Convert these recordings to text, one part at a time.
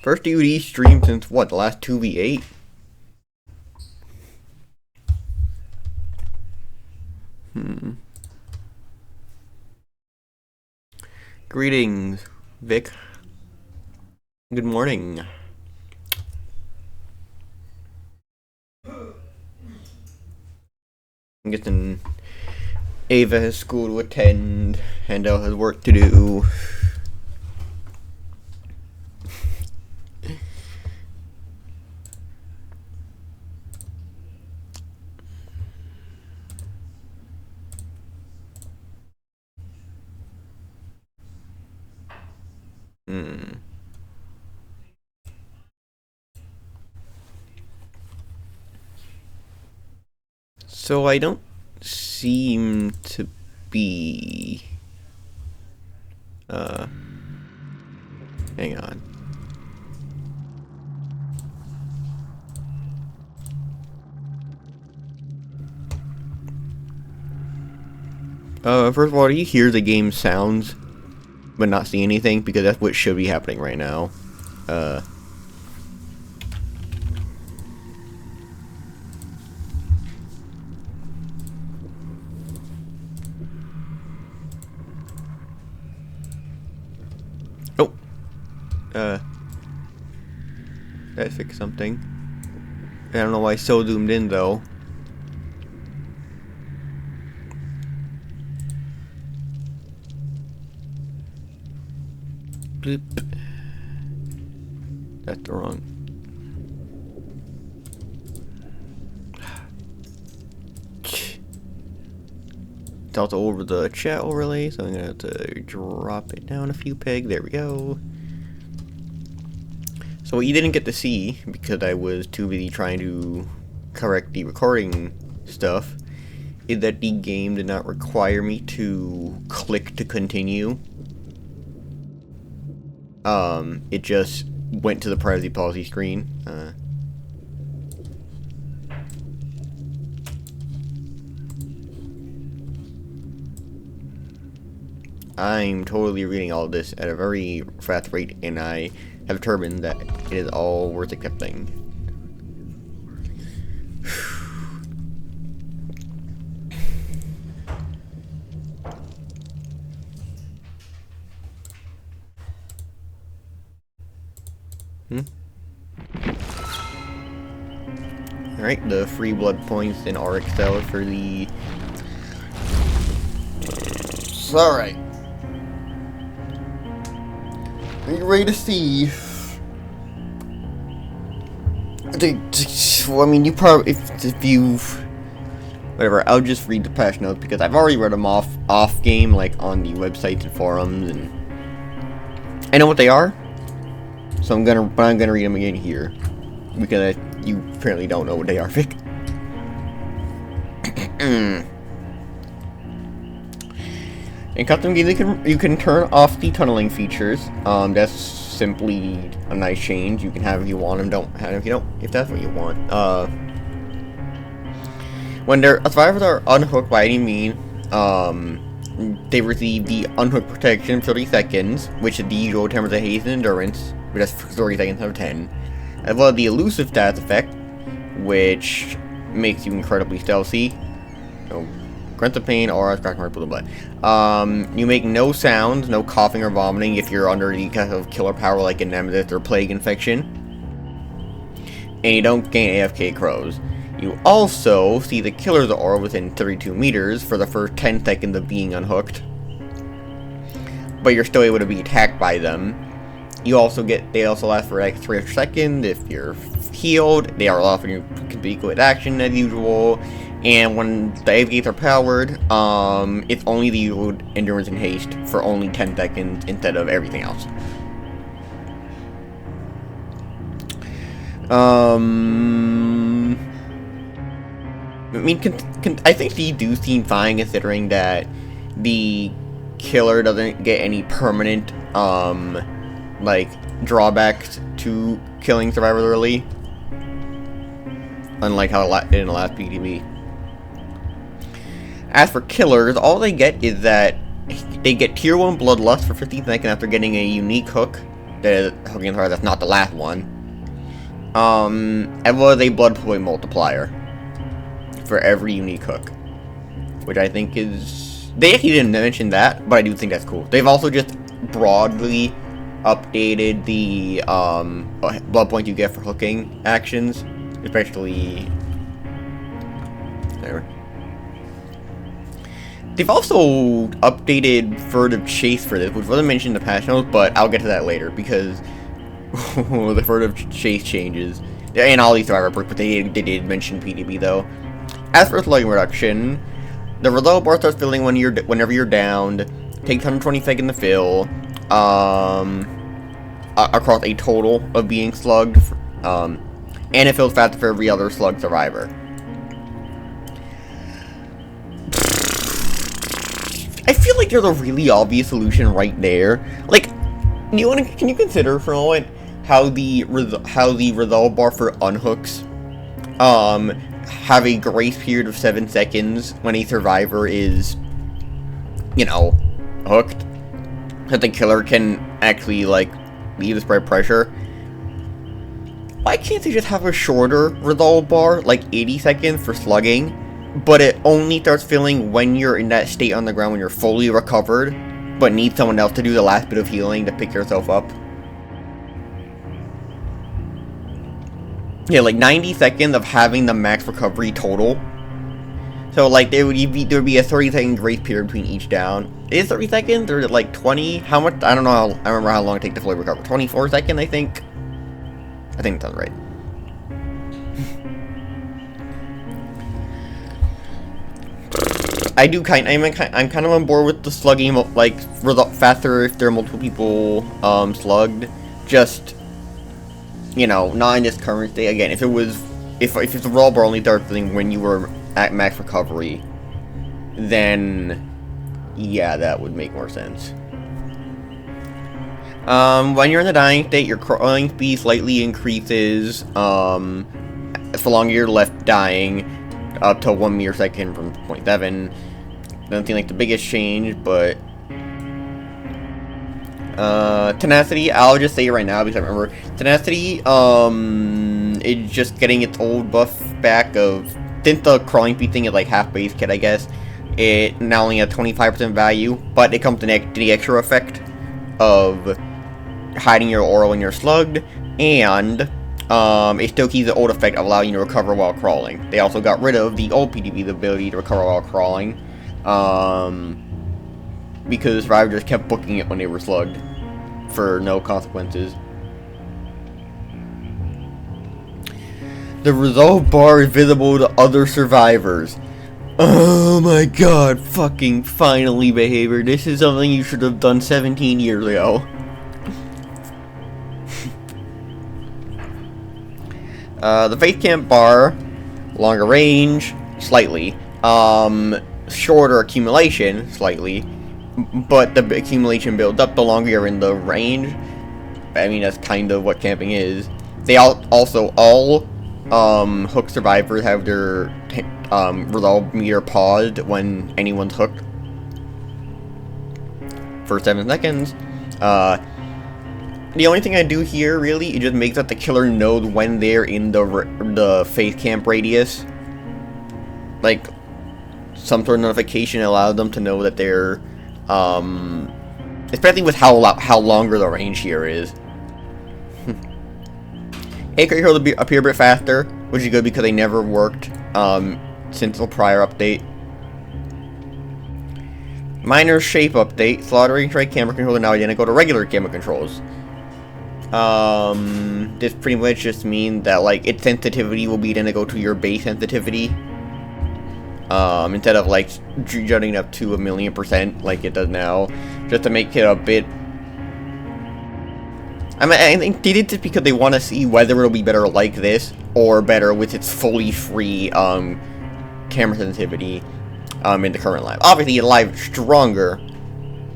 First DVD stream since what, the last 2v8? Greetings, Vic. Good morning. I'm guessing Ava has school to attend, Handel has work to do. So I don't seem to be... hang on. First of all, do you hear the game sounds, but not see anything? Because that's what should be happening right now. Oh! That fixed something. I don't know why it's so zoomed in, though. Bloop. That's the wrong. It's also over the chat overlay, so I'm gonna have to drop it down a few pegs. There we go. So what you didn't get to see, because I was too busy trying to correct the recording stuff, is that the game did not require me to click to continue. It just went to the privacy policy screen. I'm totally reading all this at a very fast rate, and I have determined that it is all worth accepting. Alright, the free blood points in RX cell for the... Alright. Are you ready to see? Well, I mean, you probably... If you've... Whatever, I'll just read the patch notes because I've already read them off game, like on the websites and forums, and... I know what they are. So I'm gonna read them again here. Because you apparently don't know what they are, Vic. In custom games, you can turn off the tunneling features. That's simply a nice change. You can have if you want them, don't have them if you don't. If that's what you want. When their survivors are unhooked by any means, they receive the unhook protection for 30 seconds, which is the usual 10% haste and endurance, but that's 30 seconds out of 10. As well as the elusive stats effect, which makes you incredibly stealthy. So, grunts of pain, aura, scratch mark, blah blah blah. You make no sounds, no coughing or vomiting if you're under the kind of killer power like a nemesis or plague infection. And you don't gain AFK crows. You also see the killer's aura within 32 meters for the first 10 seconds of being unhooked. But you're still able to be attacked by them. You also they also last for like 3 seconds if you're healed. They are often you can be good action as usual. And when the AV gates are powered, it's only the usual endurance and haste for only 10 seconds instead of everything else. I mean, I think they do seem fine considering that the killer doesn't get any permanent, like, drawbacks to killing survivors early. Unlike how it did in the last PTB. As for killers, all they get is that they get tier 1 bloodlust for 15 seconds after getting a unique hook. That's not the last one. As well as a blood point multiplier for every unique hook. Which I think is... They actually didn't mention that, but I do think that's cool. They've also just broadly updated the blood points you get for hooking actions. Especially... There. They've also updated furtive chase for this, which wasn't mentioned in the patch notes, but I'll get to that later, because the furtive chase changes. And all these survivor perks, but they did mention PDB, though. As for slugging reduction, the result bar starts filling whenever you're downed, takes 120 seconds to fill, across a total of being slugged, and it fills faster for every other slug survivor. I feel like there's a really obvious solution right there. Like, can you consider for a moment how the resolve bar for unhooks have a grace period of 7 seconds when a survivor is, you know, hooked, that the killer can actually, like, leave the spread pressure. Why can't they just have a shorter resolve bar, like 80 seconds for slugging, but it only starts filling when you're in that state on the ground when you're fully recovered, but need someone else to do the last bit of healing to pick yourself up? Yeah, like 90 seconds of having the max recovery total. So, like, there would be a 30-second grace period between each down. Is 30 seconds, or is it like 20? How much? I don't know. I remember how long it takes to fully recover. 24 seconds, I think. I think that sounds right. I'm kind of on board with the slugging, like, faster if there are multiple people slugged. Just, you know, not in this current state. Again, if the raw bar only started filling when you were at max recovery, then yeah, that would make more sense. When you're in the dying state, your crawling speed slightly increases, so long you're left dying, up to 1 meter second from 0.7. Doesn't seem like the biggest change, but tenacity, I'll just say it right now because I remember. Tenacity, it's just getting its old buff back of, since the crawling speed thing is like half base kit, I guess, it not only has 25% value, but it comes to the extra effect of hiding your aura when you're slugged, and it still keeps the old effect of allowing you to recover while crawling. They also got rid of the old PDB, the ability to recover while crawling, because survivors just kept booking it when they were slugged for no consequences. The resolve bar is visible to other survivors. Oh my god, fucking finally, behavior. This is something you should have done 17 years ago. The face camp bar, longer range, slightly. Shorter accumulation, slightly. But the accumulation builds up the longer you're in the range. I mean, that's kind of what camping is. They also all hook survivors have their resolve meter paused when anyone's hooked for 7 seconds. The only thing I do here, really, it just makes that the killer knows when they're in the face camp radius. Like, some sort of notification allows them to know that they're, especially with how longer the range here is. Acre Hero will appear a bit faster, which is good because they never worked, since the prior update. Minor shape update. Slaughtering Strike camera controls are now identical to regular camera controls. This pretty much just means that, like, its sensitivity will be identical to your base sensitivity. Instead of, like, jutting up to 1,000,000% like it does now. Just to make it a bit... I mean, I think they did this because they want to see whether it'll be better like this, or better with its fully free, camera sensitivity, in the current live. Obviously, live stronger,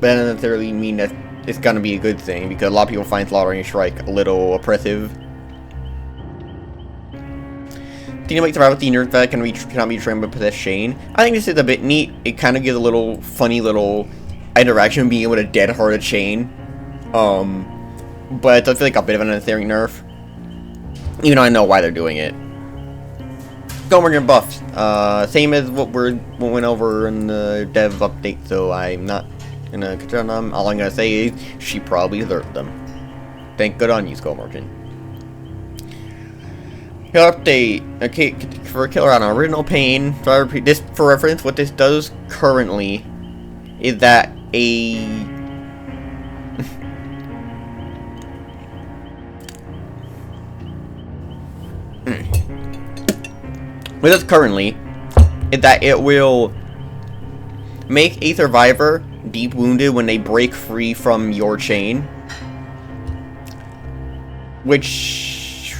but that doesn't necessarily mean that it's gonna be a good thing, because a lot of people find Slaughtering Strike a little oppressive. Dynamite survival with the inert that cannot be trained by possessed Shane. I think this is a bit neat. It kind of gives a little funny little interaction being able to dead hard a chain. But it does feel like a bit of an unnecessary nerf. Even though I know why they're doing it. Gomergen buffs. Same as what we went over in the dev update, so I'm not gonna concern them. All I'm gonna say is she probably deserved them. Thank good on you, Skullmerchant. Killer update. Okay, for a killer on original pain. So I repeat this for reference. What this does currently is that what it does currently is that it will make a survivor deep wounded when they break free from your chain, which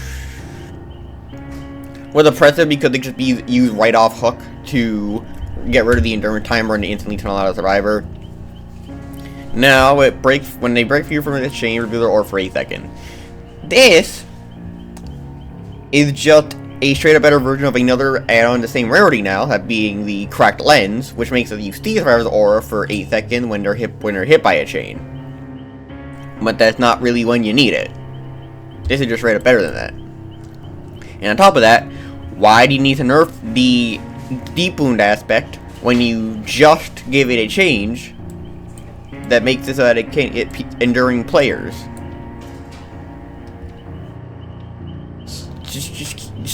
was oppressive because they could be used right off hook to get rid of the endurance timer and instantly tunnel out a survivor. Now it breaks when they break free from the chain, reveal their aura for 8 seconds. This is just a straight up better version of another add-on the same rarity now, that being the cracked lens, which makes it use the survivor's aura for 8 seconds when they're hit by a chain. But that's not really when you need it. This is just straight up better than that. And on top of that, why do you need to nerf the deep wound aspect when you just give it a change that makes it so that it can't hit enduring players?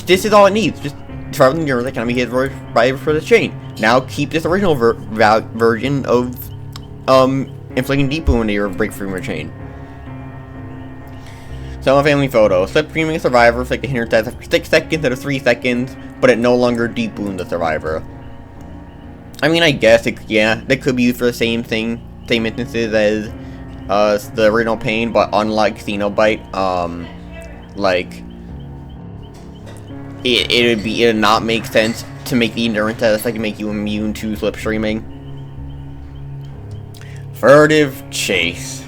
This is all it needs. Just traveling endurance that can be hit for the chain. Now keep this original version of inflicting deep wound to your break free from your chain. So, a family photo. Slip streaming a survivor, inflict a hindrance after 6 seconds instead of 3 seconds, but it no longer deep wound the survivor. I mean, I guess that could be used for the same instances as the original pain, but unlike Xenobite, it would not make sense to make the endurance aspect make you immune to slipstreaming. Furtive chase.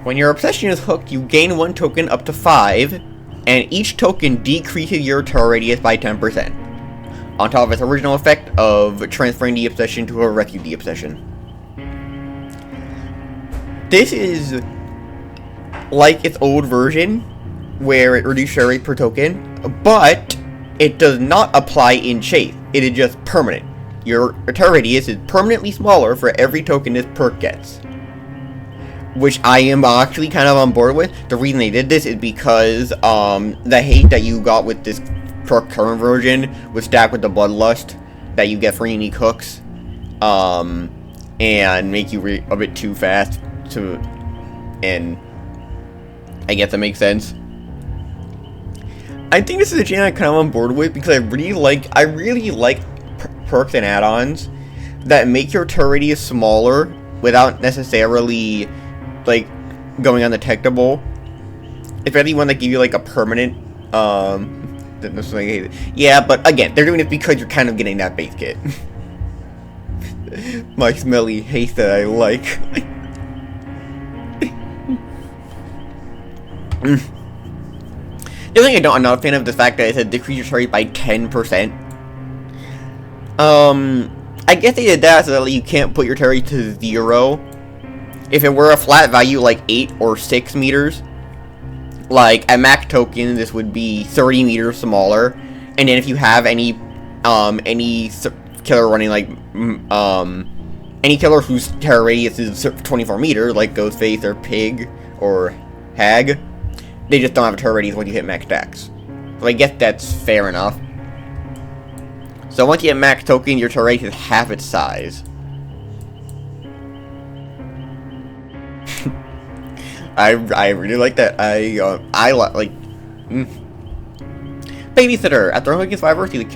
When your obsession is hooked, you gain 1 token up to 5, and each token decreases your turret radius by 10%. On top of its original effect of transferring the obsession to a rescue the obsession. This is like its old version, where it reduces turret rate per token, but it does not apply in chase. It is just permanent. Your turret radius is permanently smaller for every token this perk gets. Which I am actually kind of on board with. The reason they did this is because the hate that you got with this perk current version was stacked with the bloodlust that you get for unique hooks, and make you a bit too fast to, and I guess that makes sense. I think this is a chain I'm kind of on board with because I really like perks and add-ons that make your turret radius smaller without necessarily like going undetectable. Especially one that give you like a permanent yeah, but again, they're doing it because you're kind of getting that base kit. My smelly haste that I like. The other thing I'm not a fan of the fact that it said decrease your turret rate by 10%. I guess they did that so that you can't put your turret rate to 0. If it were a flat value like 8 or 6 meters, like at max token, this would be 30 meters smaller. And then if you have any killer running like any killer whose turret radius is 24 meters, like Ghostface or Pig or Hag, they just don't have a turret radius when you hit max stacks. So I guess that's fair enough. So once you hit max token, your turret radius is half its size. I really like that. I like. Babysitter. After unhooking survivor, see the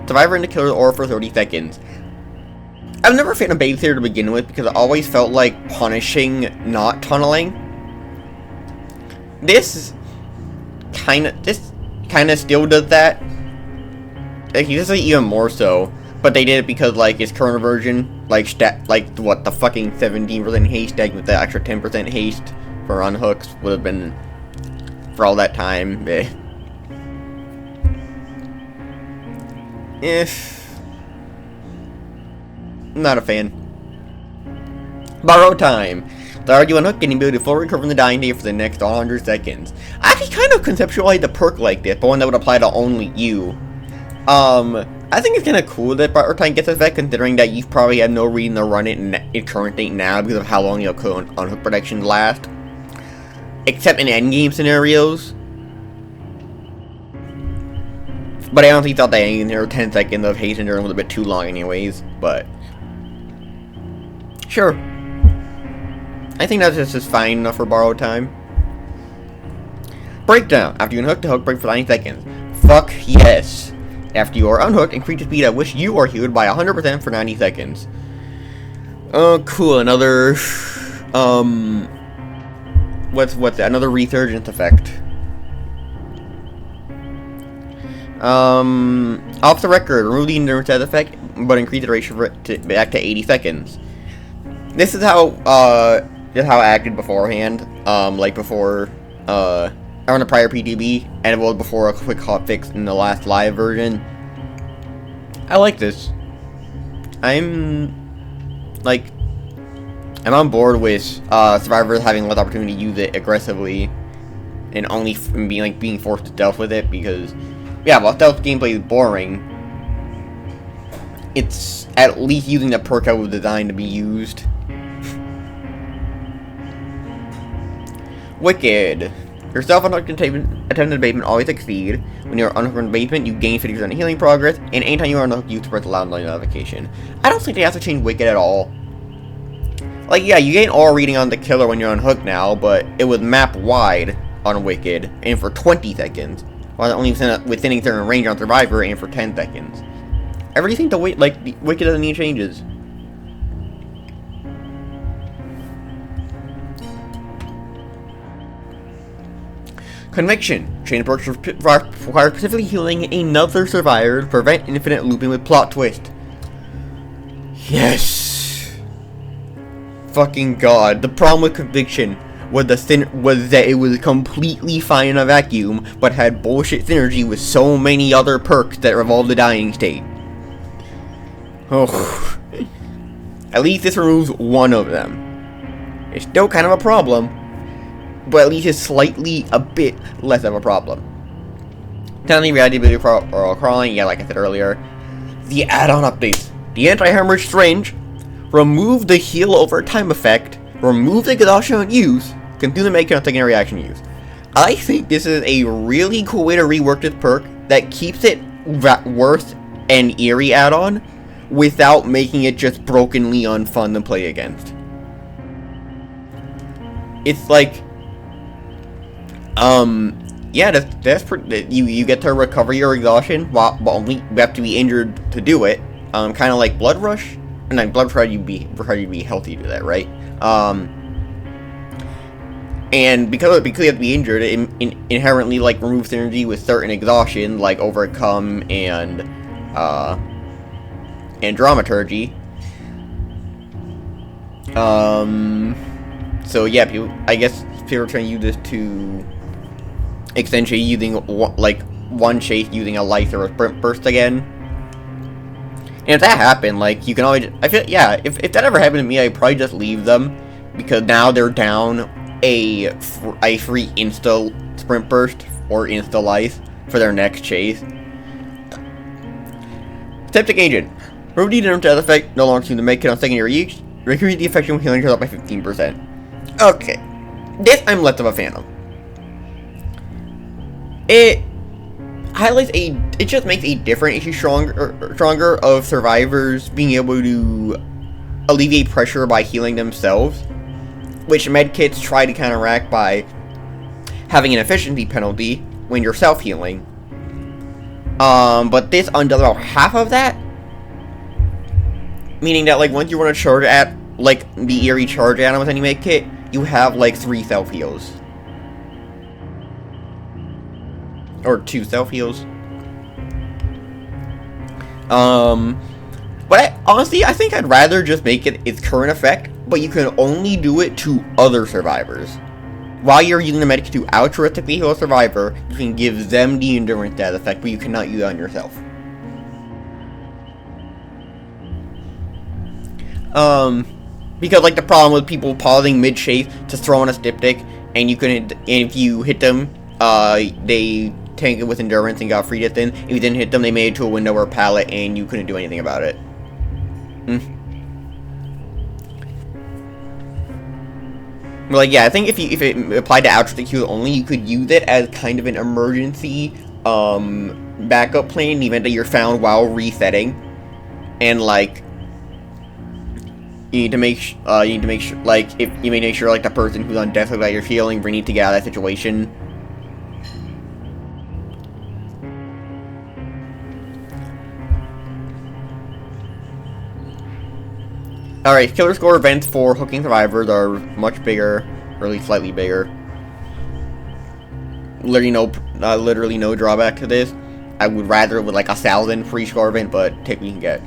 survivor and the killer's aura for 30 seconds. I've never been a fan of Babysitter to begin with because it always felt like punishing not tunneling. This kind of still does that. Like, this is even more so. But they did it because, like, its current version, like what, the fucking 17% haste stacked with the extra 10% haste for unhooks would have been, for all that time, not a fan. Borrow time. Start you unhook and ability to full recover from the dying day for the next 100 seconds. I actually kind of conceptualized a perk like this, but one that would apply to only you. I think it's kind of cool that Borrow time gets effect, considering that you probably have no reason to run it in current state now because of how long your unhook protections last. Except in endgame scenarios. But I honestly thought that endgame there 10 seconds of haste endurance was a bit too long anyways, but sure. I think that's just fine enough for borrowed time. Breakdown. After you unhook, the hook break for 90 seconds. Fuck yes. After you are unhooked, increase the speed at which you are healed by 100% for 90 seconds. Oh, cool. Another, what's that? Another resurgence effect. Off the record, remove the endurance as effect, but increase the ratio back to 80 seconds. This is how I acted beforehand. Like before on the prior PTB, and it was before a quick hotfix in the last live version. I like this. I'm on board with survivors having less opportunity to use it aggressively, and only being forced to stealth with it, because yeah, while stealth gameplay is boring, it's at least using the perk that was designed to be used. Wicked. Your self-unhooked attempted abatement always succeed. When you're unhooked from abatement, you gain 50% healing progress, and anytime you are unhooked, you press loud notification. I don't think they have to change Wicked at all. Like, yeah, you gain aura reading on the killer when you're unhooked now, but it was map wide on Wicked, and for 20 seconds, while only within a certain range on Survivor, and for 10 seconds. I really think the Wicked doesn't need changes. Conviction. Chain perks require specifically healing another survivor to prevent infinite looping with plot twist. Yes. Fucking god. The problem with Conviction was that it was completely fine in a vacuum, but had bullshit synergy with so many other perks that revolve the dying state. Oh. At least this removes one of them. It's still kind of a problem, but at least it's slightly a bit less of a problem. Telling reality ability for crawling, yeah, like I said earlier. The add-on updates. The anti-hemorrhage syringe, remove the heal over time effect, remove the exhaustion on use, continue to make it on secondary action use. I think this is a really cool way to rework this perk that keeps it worth an eerie add-on without making it just brokenly unfun to play against. It's like, yeah, you get to recover your exhaustion, but only you have to be injured to do it. Kind of like Blood Rush, and then Blood Rush you'd be healthy to do that, right? And because you have to be injured, it inherently like removes synergy with certain exhaustion, like Overcome and Dramaturgy. So yeah, I guess people are trying to use this to essentially using one chase using a life or a sprint burst again. And if that happened, like, you can always, I feel, yeah, if that ever happened to me, I'd probably just leave them, because now they're down a free insta sprint burst or insta life for their next chase. Septic Agent. Remove the item to that effect, no longer seem to make it on secondary use. Increase the effective healing goes up by 15%. Okay. This I'm less of a fan of. It highlights it just makes a different issue stronger of survivors being able to alleviate pressure by healing themselves, which medkits try to counteract by having an efficiency penalty when you're self-healing. But this undoes about half of that, meaning that, like, once you run a charge at, like, the eerie charge add-on with any medkit, you have, like, 3 self-heals. Or 2 self-heals. But honestly, I think I'd rather just make it its current effect, but you can only do it to other survivors. While you're using the medkit to altruistically heal a survivor, you can give them the endurance stat effect, but you cannot use it on yourself. Because, like, the problem with people pausing mid-chase to throw on a styptic, and if you hit them, they tank it with endurance and got free to thin. If you didn't hit them, they made it to a window or pallet, and you couldn't do anything about it. Like, yeah, I think if it applied to altruistic heal only, you could use it as kind of an emergency backup plan in the event that you're found while resetting, and like you need to make sure like if you may make sure like the person who's on death that you're healing need to get out of that situation. Alright, killer score events for hooking survivors are much bigger, or at least slightly bigger. Literally no drawback to this. I would rather it with like 1,000 free score event, but take what you can get.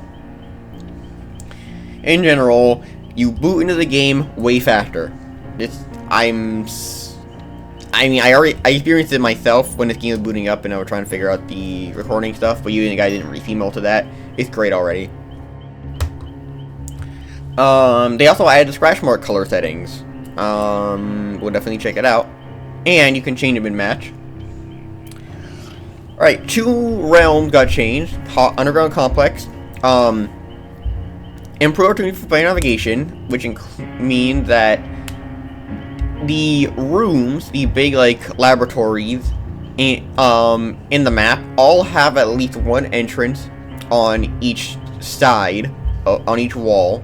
In general, You boot into the game way faster. I mean, I experienced it myself when this game was booting up and I was trying to figure out the recording stuff, but you and the guy didn't really see most of that. It's great already. They also added the scratch mark color settings. We'll definitely check it out. And you can change them in match. Alright, 2 realms got changed. Underground Complex. Improved opportunity for player navigation, which means that the rooms, the big like laboratories in the map, all have at least one entrance on each side, on each wall.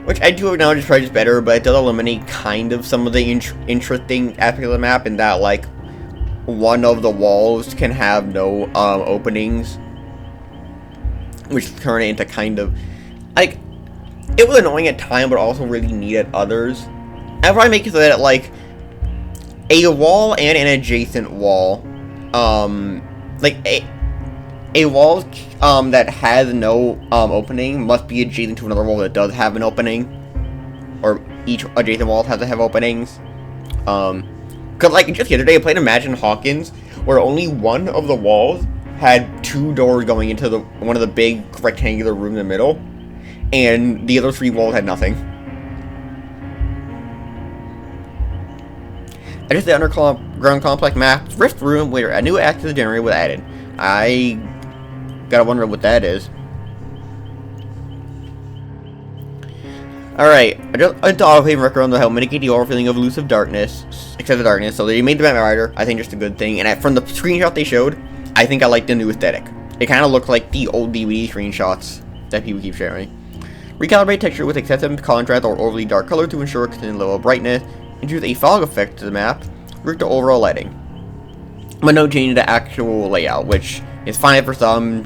Which I do acknowledge is probably just better, but it does eliminate kind of some of the interesting aspects of the map in that, like, one of the walls can have no openings, which turn it into kind of, like, it was annoying at times, but also really neat at others. And probably make it so that, like, a wall and an adjacent wall, like, a wall that has no opening must be adjacent to another wall that does have an opening, or each adjacent wall has to have openings. Cause like just the other day I played Imagine Hawkins, where only one of the walls had 2 doors going into one of the big rectangular rooms in the middle, and the other 3 walls had nothing. I just the underground complex map Rift Room where a new access generator was added. I gotta wonder what that is. Alright, I just auto-play record to help mitigate the overall feeling of elusive darkness, excessive darkness, so they made the map wider. I think just a good thing, and from the screenshot they showed, I think I like the new aesthetic. It kind of looked like the old DVD screenshots that people keep sharing. Recalibrate texture with excessive contrast or overly dark color to ensure consistent level of brightness. Introduce a fog effect to the map. Work the overall lighting. But no change to the actual layout, which is fine for some,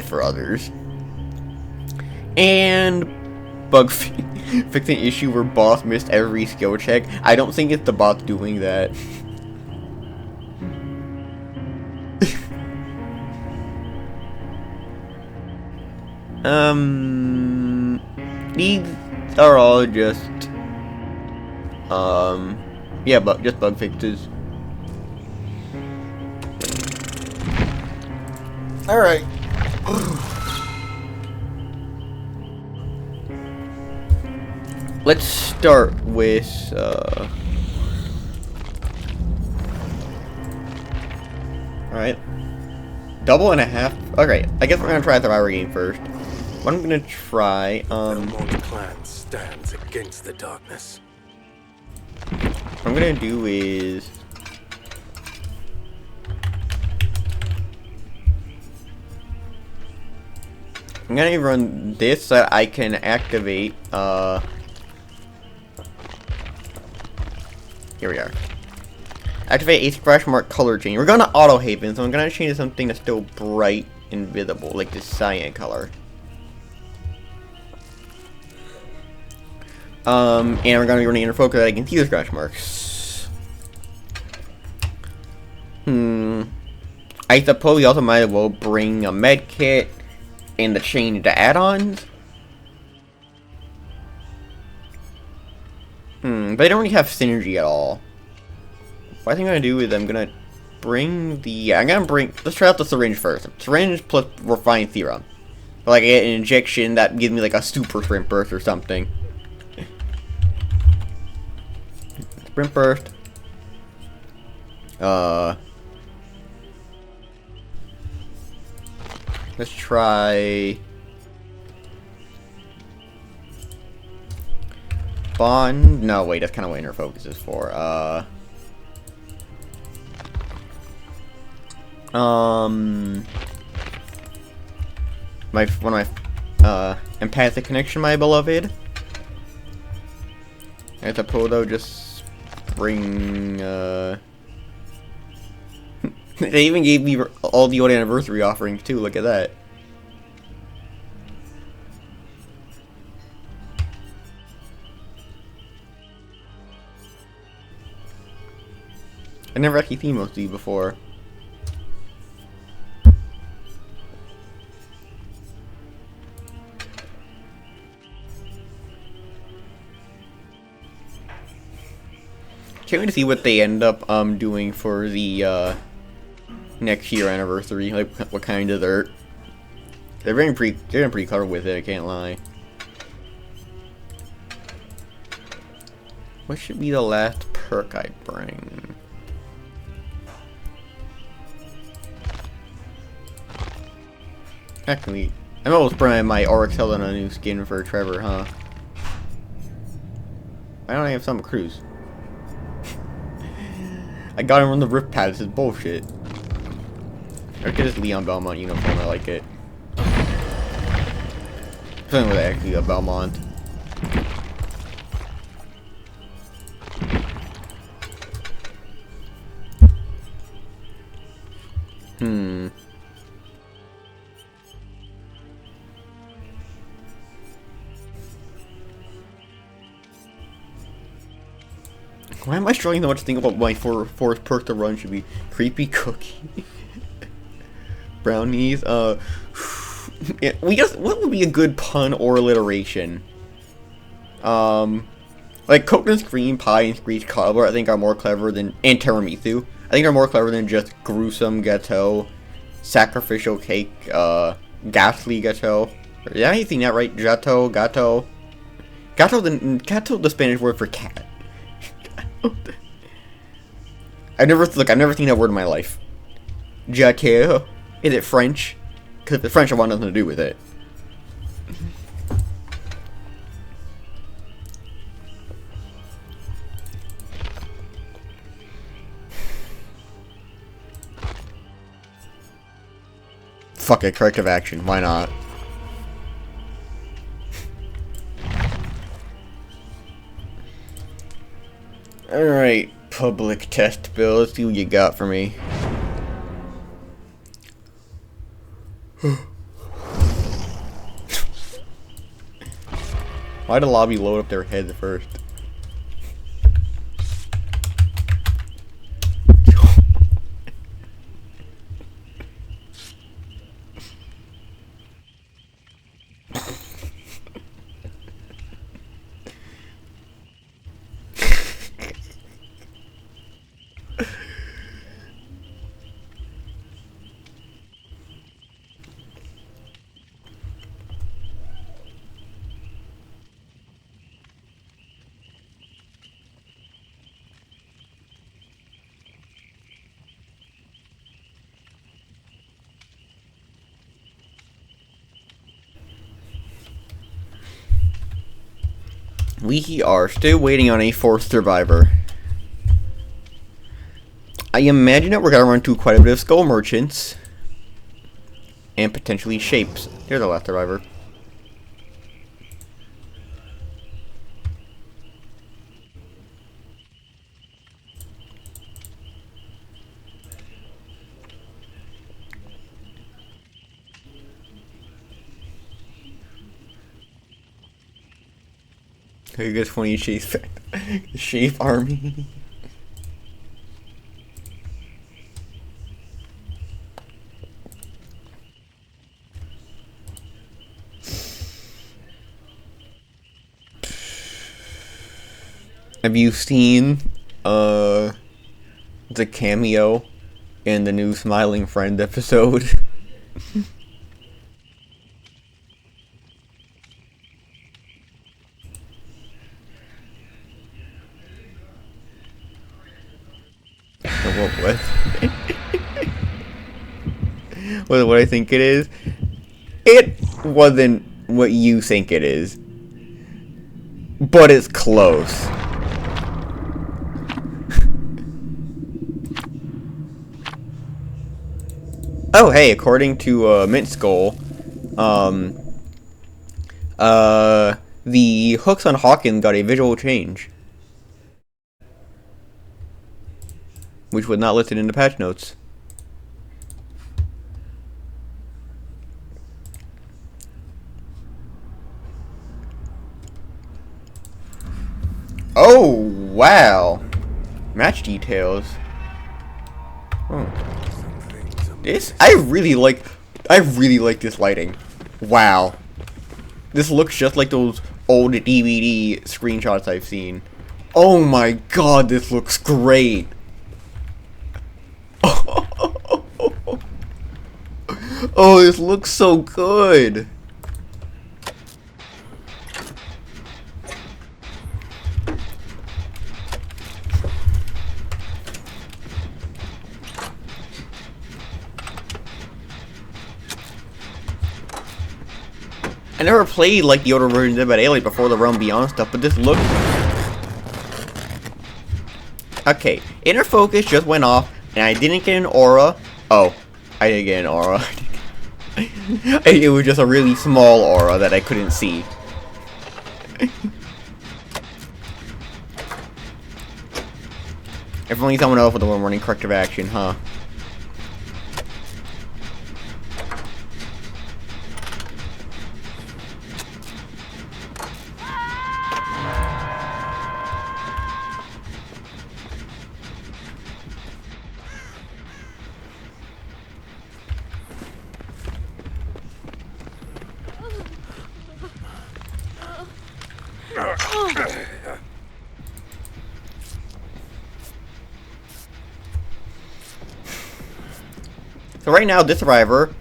for others. And fixing issue where boss missed every skill check. I don't think it's the boss doing that. These are all just yeah, but just bug fixes. Alright. Let's start with alright. Double and a half. Okay, I guess we're gonna try the Survivor game first. What I'm gonna try, Belmont clan stands against the darkness. What I'm gonna do is I'm gonna run this so that I can activate here we are. Activate a scratch mark color change. We're gonna auto haven, so I'm gonna change to something that's still bright and visible, like this cyan color. And we're gonna be running inner focus so that I can see the scratch marks. I suppose we also might as well bring a med kit and the chain to add-ons. But they don't really have synergy at all. What I think I'm gonna do is I'm gonna bring the let's try out the syringe first. Syringe plus refined serum. Like I get an injection that gives me like a super sprint burst or something. Sprint burst. Let's try Bond. No, wait, that's kind of what inner focus is for. One of my empathic connection, my beloved. I suppose though, just bring they even gave me all the old anniversary offerings too. Look at that. I never actually seen most of these before. Can't wait to see what they end up doing for the next year anniversary. Like what kind of dessert. They're pretty clever with it, I can't lie. What should be the last perk I bring? Actually, I'm almost bringing my Oryxel on a new skin for Trevor, huh? Why don't I have Summer Cruise? I got him on the Rift Pad, this is bullshit. Or get this Leon Belmont uniform, I like it. Something with actually a Belmont. Why am I struggling so much to think about my fourth perk to run should be creepy cookie? Brownies, yeah, what would be a good pun or alliteration? Like coconut cream pie and screech cobbler I think are more clever than, and tiramisu, I think are more clever than just gruesome gâteau, sacrificial cake, ghastly gâteau. Did I think that right? Gato, the Spanish word for cat. I've never seen that word in my life. Gâteau. Is it French? Because if it's French, I want nothing to do with it. Fuck it, corrective action. Why not? Alright, public test bill. Let's see what you got for me. Why'd the lobby load up their heads first? We are still waiting on a fourth survivor. I imagine that we're gonna run into quite a bit of skull merchants. And potentially shapes. Here's the last survivor. Who gets 20 shape army? Have you seen the cameo in the new Smiling Friend episode? What I think it is? It wasn't what you think it is, but it's close. Oh, hey, according to Mint Skull, the hooks on Hawkins got a visual change, which was not listed in the patch notes. Oh, wow. Match details. Oh. I really like this lighting. Wow. This looks just like those old DVD screenshots I've seen. Oh my god, this looks great. Oh, this looks so good. I never played like the older versions of it like before the Realm Beyond stuff, but this looks... Okay, inner focus just went off, and I didn't get an aura. Oh, I didn't get an aura. It was just a really small aura that I couldn't see. If only someone else with the one running corrective action, huh? So right now, this survivor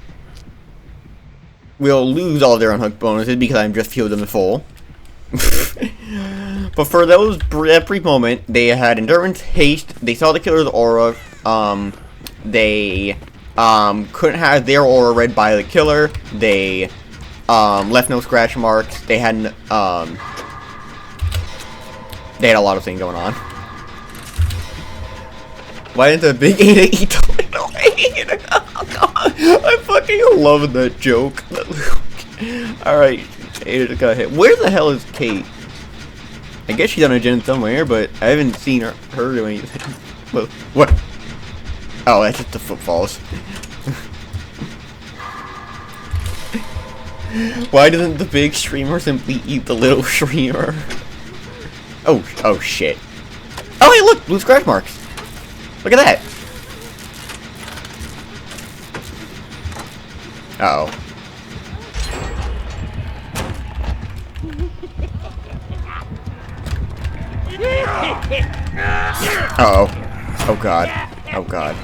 will lose all their unhooked bonuses because I'm just healed them full. But for that brief moment, they had endurance, haste, they saw the killer's aura, they couldn't have their aura read by the killer, they left no scratch marks, they had a lot of things going on. Why didn't the big Ada eat the little Ada? Oh god, I fucking love that joke. Alright, Ada got hit. Where the hell is Kate? I guess she's on a gen somewhere, but I haven't seen her do anything. Well, what? Oh, that's just the footfalls. Why doesn't the big streamer simply eat the little streamer? Oh shit. Oh hey look, blue scratch marks. Look at that! Uh-oh. Uh-oh. Oh god. Oh god.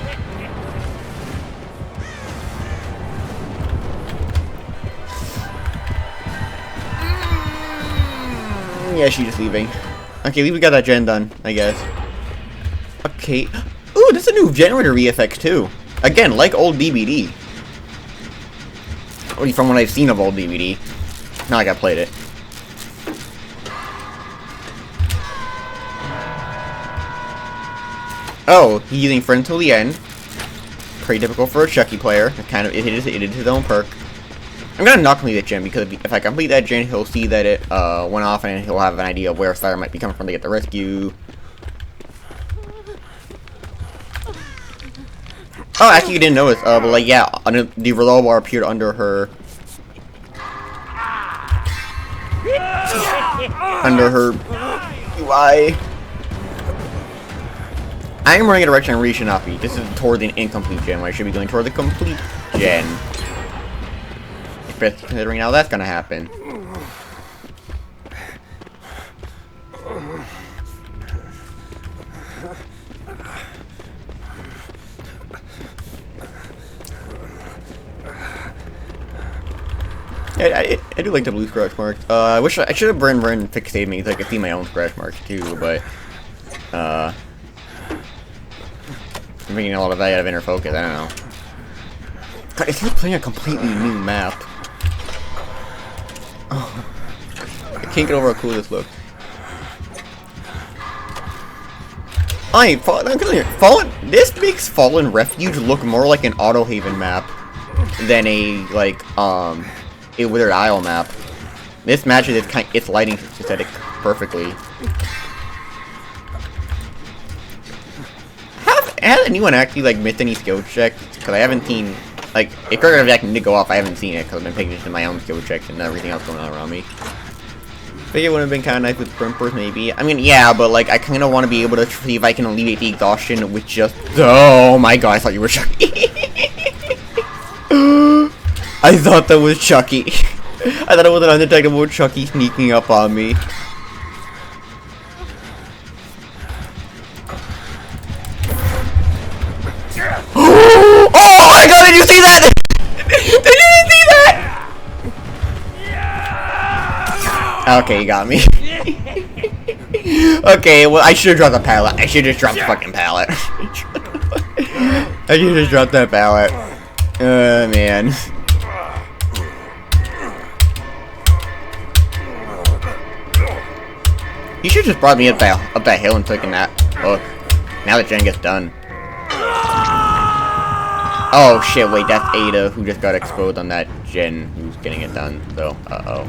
Yeah, she's just leaving. Okay, we got that gen done, I guess. Okay. Ooh, this is a new generator VFX too. Again, like old DBD. Or from what I've seen of old DBD. Not like I played it. Oh, he's using friend till the end. Pretty typical for a Chucky player. It is his own perk. I'm gonna not complete that gen because if I complete that gen, he'll see that it went off and he'll have an idea of where Starrazer might be coming from to get the rescue. Oh, actually, you didn't notice. But like, yeah, the reload bar appeared under her. Under her UI. I am running a direction where you should not be. This is toward the incomplete gen, where I should be going toward the complete gen. Especially considering how that's gonna happen. Yeah, I do like the blue scratch marks. I wish I should have burned fixated me so I could see my own scratch marks too, but I'm making a lot of that out of inner focus. I don't know. God, it's like playing a completely new map. Oh, I can't get over how cool this looks. This makes Fallen Refuge look more like an Auto Haven map than a like a Withered Isle map. This matches its lighting aesthetic perfectly. Has anyone actually like missed any skill checks? Because I haven't seen like if Corrective Action did go off, I haven't seen it because I've been paying attention to my own skill checks and everything else going on around me. I think it would have been kind of nice with Sprinters, maybe. I mean, yeah, but like I kind of want to be able to see if I can alleviate the exhaustion with just. Oh my god! I thought you were Chucky. I thought that was Chucky. I thought it was an undetectable Chucky sneaking up on me. Okay, you got me. Okay, well, I should have dropped the pallet. I should have just dropped the fucking pallet. I should have just dropped that pallet. Man. You should have just brought me up that hill and taken that hook. Now that Jen gets done. Oh shit, wait, that's Ada who just got exposed on that Jen who's getting it done, so, uh-oh.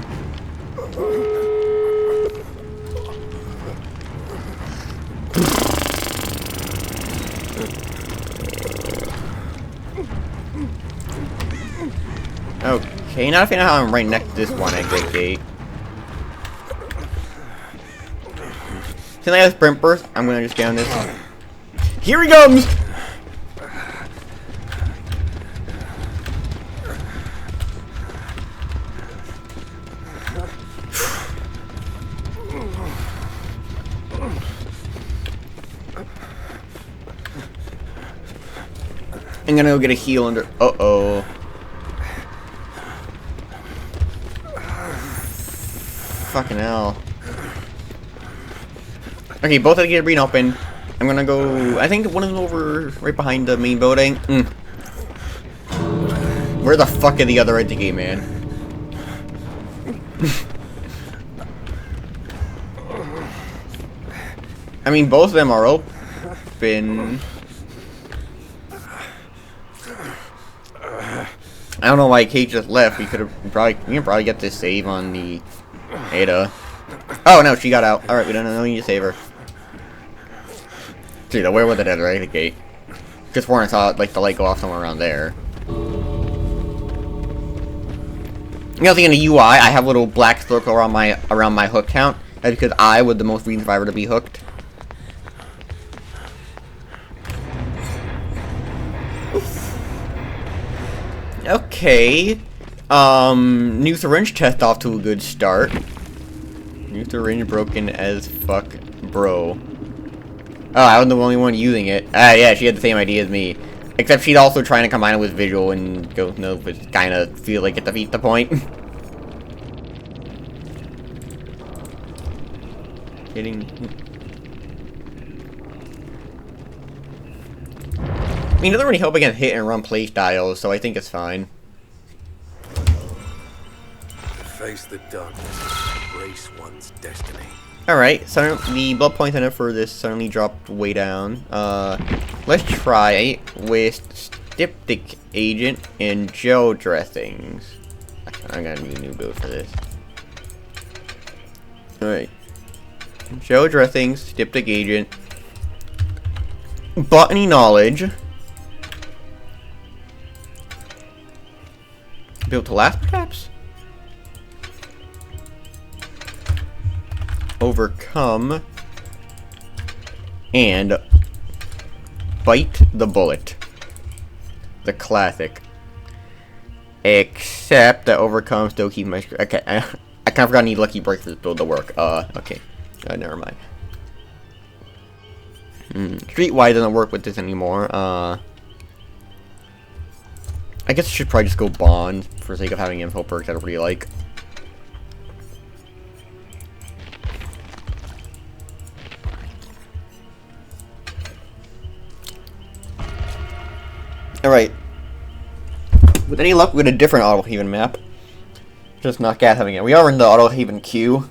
Okay, now if you know how I'm right next to this one exit gate. Since I have sprint burst, I'm gonna just get on this. Here he comes! I'm gonna go get a heal under. Uh-oh. Fucking hell. Okay, both of the gates are being open. I'm gonna go. I think one of them over right behind the main building. Where the fuck are the other edge gate, man? I mean, both of them are open. I don't know why Kate just left. We could probably get this save on the Ada. Oh no, she got out. Alright, we don't need to save her. Dude, where was it at right at the gate? Just warned, I saw like the light go off somewhere around there. You know, in the UI, I have a little black circle around my hook count. That's because I was the most recent survivor to be hooked. Okay. New syringe test off to a good start. New syringe broken as fuck, bro. Oh, I was the only one using it. Yeah, she had the same idea as me. Except she's also trying to combine it with visual and go, no, but kind of feel like it defeats the point. Getting. I mean, it doesn't really help against hit and run play styles, so I think it's fine. Face the darkness, embrace one's destiny. Alright, so the blood points in it for this suddenly dropped way down. Let's try with styptic agent and gel dressings. I'm gonna need a new build for this. Alright. Gel dressings, styptic agent, botany knowledge. Built to last, perhaps? Overcome. And bite the bullet. The classic. Except that overcome still keep my... Okay, I kind of forgot I need lucky break for this build to work. Okay. Never mind. Streetwise doesn't work with this anymore. I guess I should probably just go Bond for the sake of having info perks I don't really like. Alright. With any luck, we get a different Auto Haven map. Just not Gas having it. We are in the Auto Haven queue.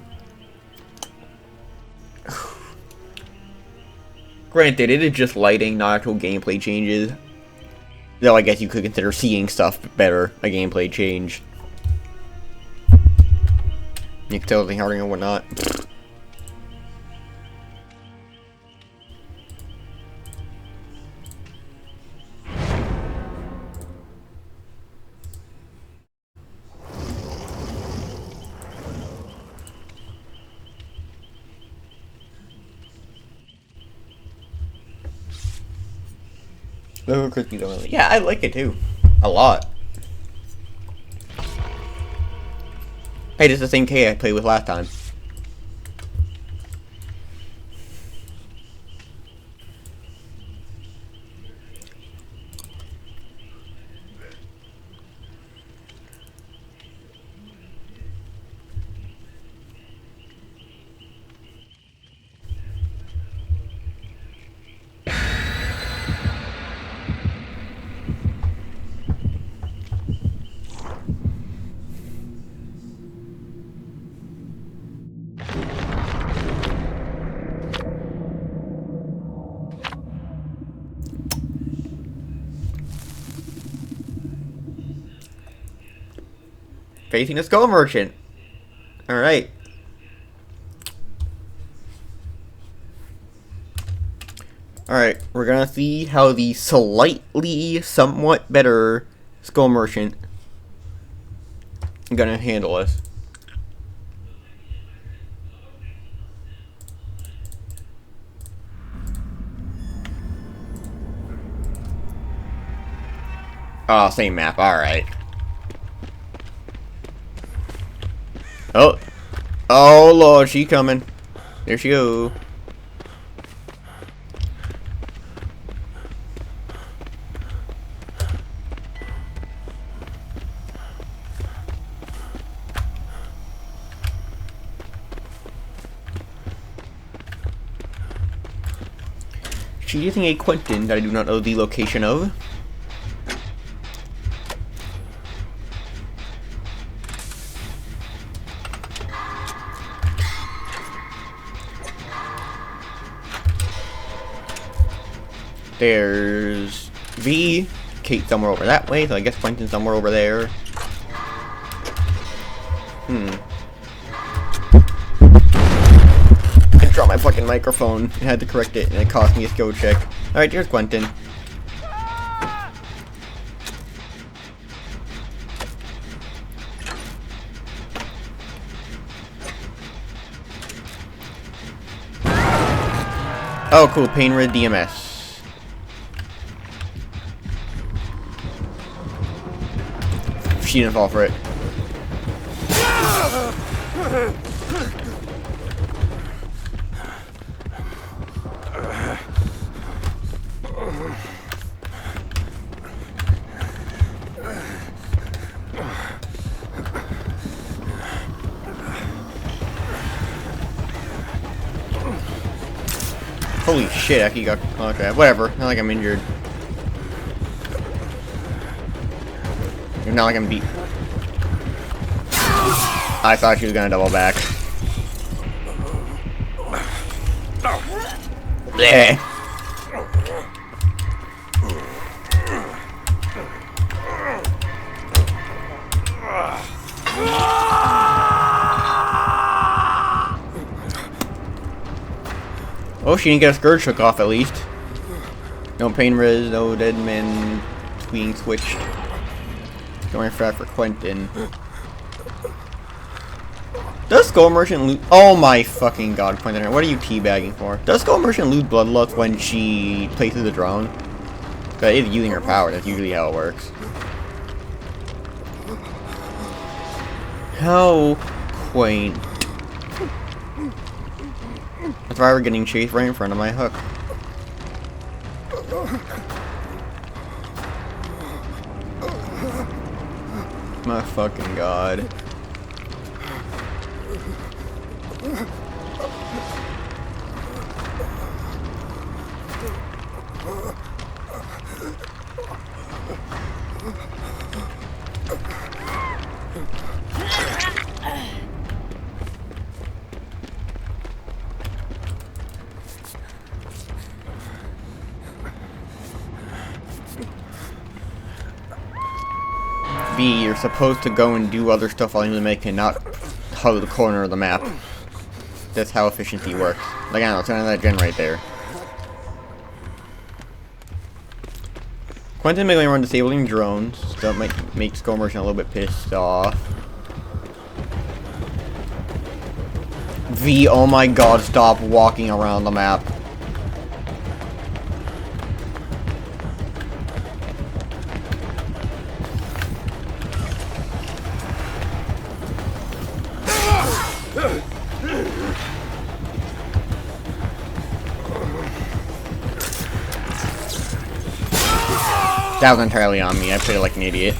Granted, it is just lighting, not actual gameplay changes. Though I guess you could consider seeing stuff better, a gameplay change. You can tell the harding and whatnot. Little crispy though. Yeah, I like it too. A lot. Hey, this is the same K I played with last time. Facing a skull merchant. Alright. Alright, we're gonna see how the slightly, somewhat better skull merchant is gonna handle us. Oh, same map, alright. Oh. Oh, Lord, she coming. There she go. She's using a Quentin that I do not know the location of. There's V, Kate somewhere over that way, so I guess Quentin's somewhere over there. I dropped my fucking microphone. I had to correct it, and it cost me a skill check. Alright, here's Quentin. Oh, cool. Pain Red DMS. She didn't fall for it. Holy shit, Aki got okay, whatever. Not like I'm injured. It's not like I'm beat. I thought she was gonna double back. Bleh. Oh, she didn't get a scourge shook off at least. No pain res, no dead men being switched. Going for that for Quentin. Does Skull Merchant loot? Oh my fucking god, Quentin, what are you teabagging for? Does Skull Merchant loot Bloodlust when she places the drone? Because it is using her power, that's usually how it works. How quaint. That's why we're getting chased right in front of my hook. My fucking god. B, you're supposed to go and do other stuff while you're making, not hug the corner of the map. That's how efficiency works. Like, I don't know, it's kind of that gen right there. Quentin may run disabling drones, so that might make Skull Merchant a little bit pissed off. V, oh my god, stop walking around the map. That was entirely on me. I played it like an idiot.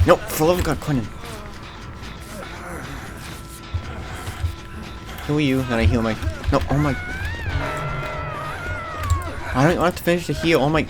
Nope, for the love of God, Quentin. Heal you, then I heal my... No, oh my... I don't want to finish the heal, oh my...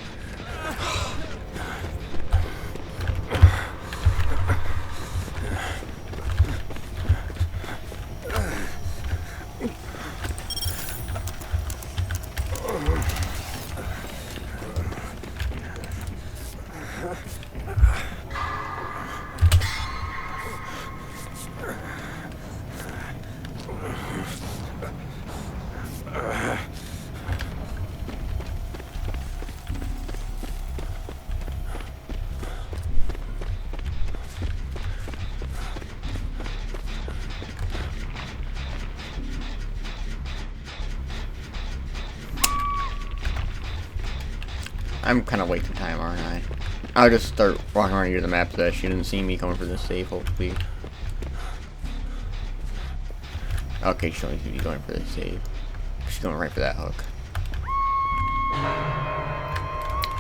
I'm kind of wasting time, aren't I? I'll just start walking around here to the map so that she didn't see me coming for this save, hopefully. Okay, she's only going to be going for this save. She's going right for that hook.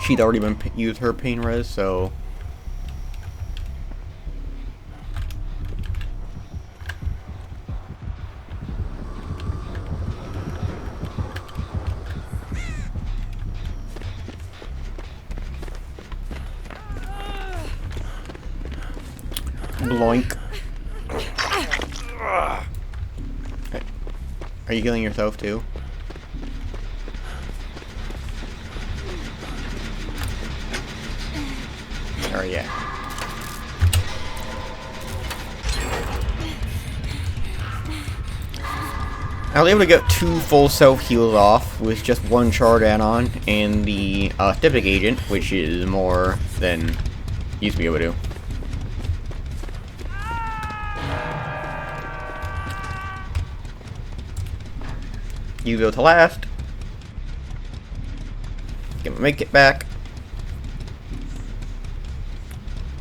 She'd already been used her pain res, so... Bloink. Okay. Are you healing yourself too? Oh yeah. I was able to get 2 full self heals off with just 1 shard add-on and the Styptic agent, which is more than used to be able to do. You go to last. Make it back.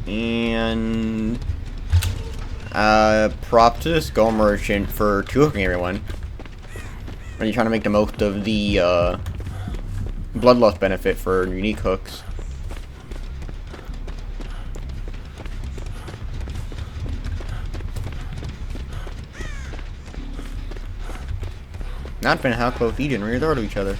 And prop to the Skull Merchant for 2 hooking everyone. Are you trying to make the most of the Bloodlust benefit for unique hooks? Not depending on how close each and rears are to each other.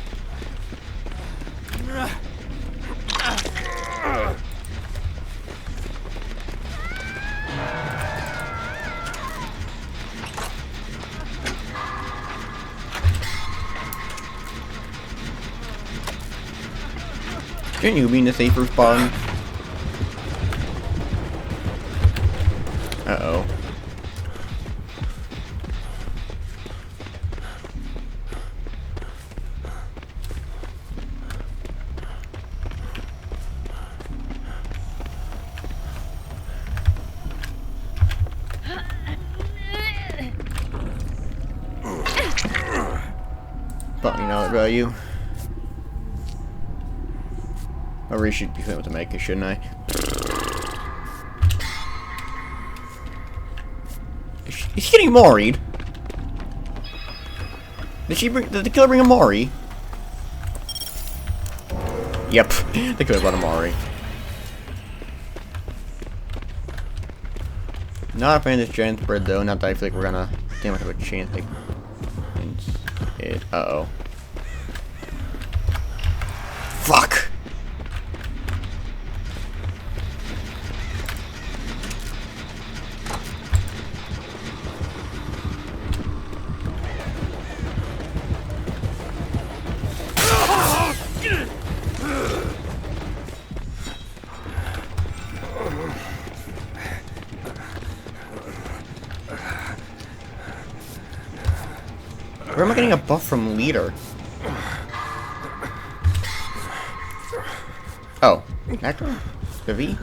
Shouldn't you be in the safer spawn? Uh-oh. Thought you know that about you. I really should be able to make it, shouldn't I? Is she getting Mori'd? Did the killer bring a Mori? Yep, the killer brought a Mori. Not a fan of this giant spread though, not that I feel like we're gonna damn much of a chance against it. Uh-oh. Fuck! Where am I getting a buff from leader? Oh, actor? The V?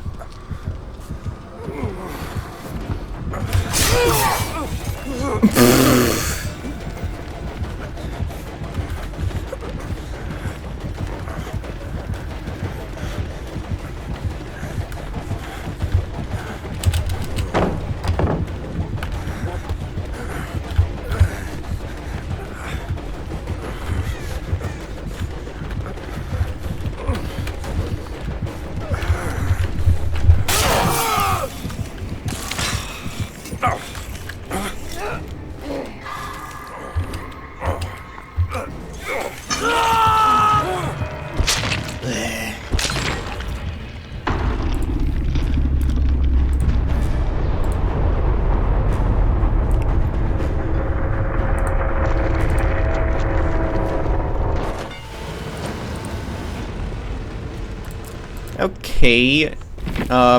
Okay,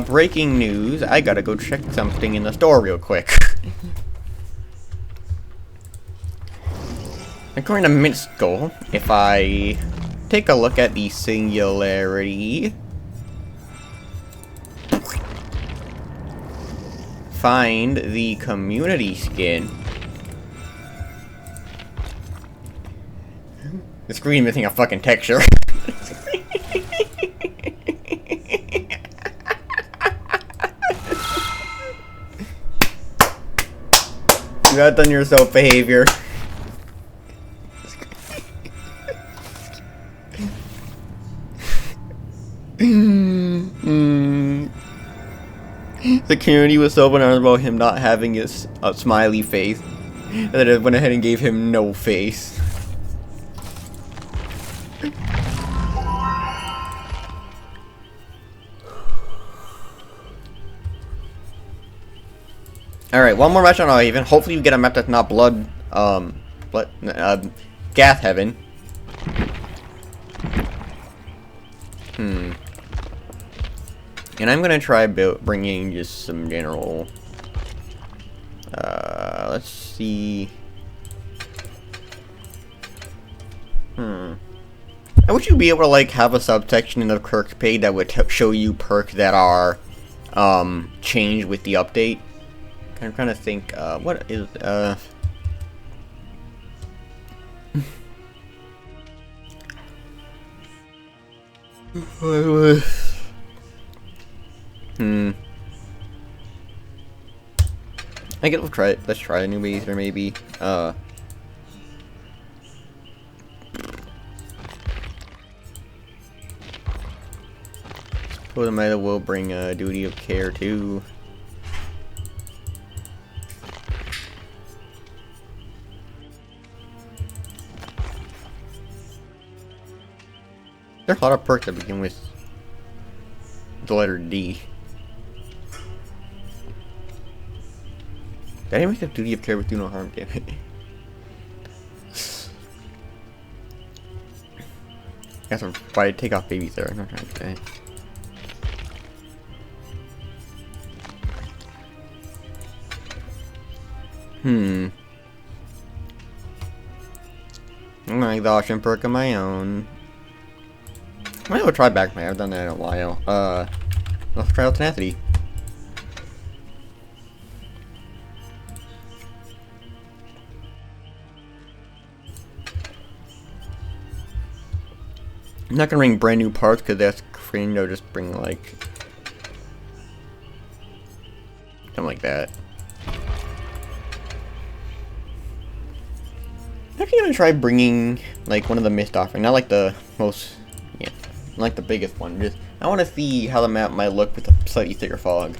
breaking news. I gotta go check something in the store real quick. According to Minsko, if I take a look at the singularity, find the community skin. The screen missing a fucking texture. You got done yourself behavior. The community was so bananas about him not having his smiley face that it went ahead and gave him no face. Alright, one more match on Even. Hopefully we get a map that's not Gath Heaven. And I'm gonna try bringing just some general, let's see. I wish you'd be able to, like, have a subsection in the perk page that would show you perks that are, changed with the update. I'm trying to think, what is, I guess let's try a new base, or maybe, suppose I might as well bring a duty of care too. There's a lot of perks that begin with the letter D. That didn't make the duty of care with do no harm, damn it. Guess I'm why take off babies there. I'm not trying to say. I'm gonna exhaustion perk of my own. I might as well try back, man. I've done that in a while. Let's try out tenacity. I'm not gonna bring brand new parts because that's cringe. I'll just bring like something like that. I'm actually gonna try bringing like one of the mist offering, not like the most, yeah, not like the biggest one. Just I want to see how the map might look with a slightly thicker fog.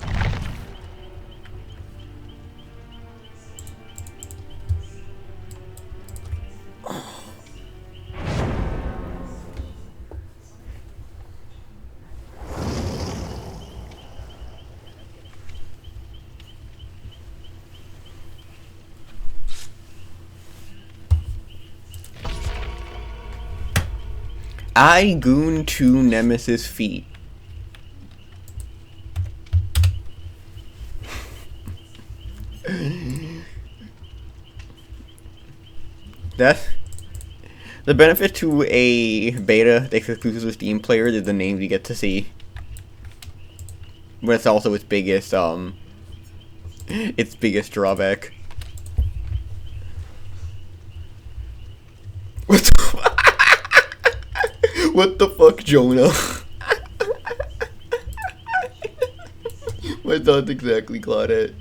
I goon to Nemesis feet. That's the benefit to a beta exclusive with Steam players is the names you get to see. But it's also its biggest drawback. What the What the fuck, Jonah? My thoughts exactly, Claudette.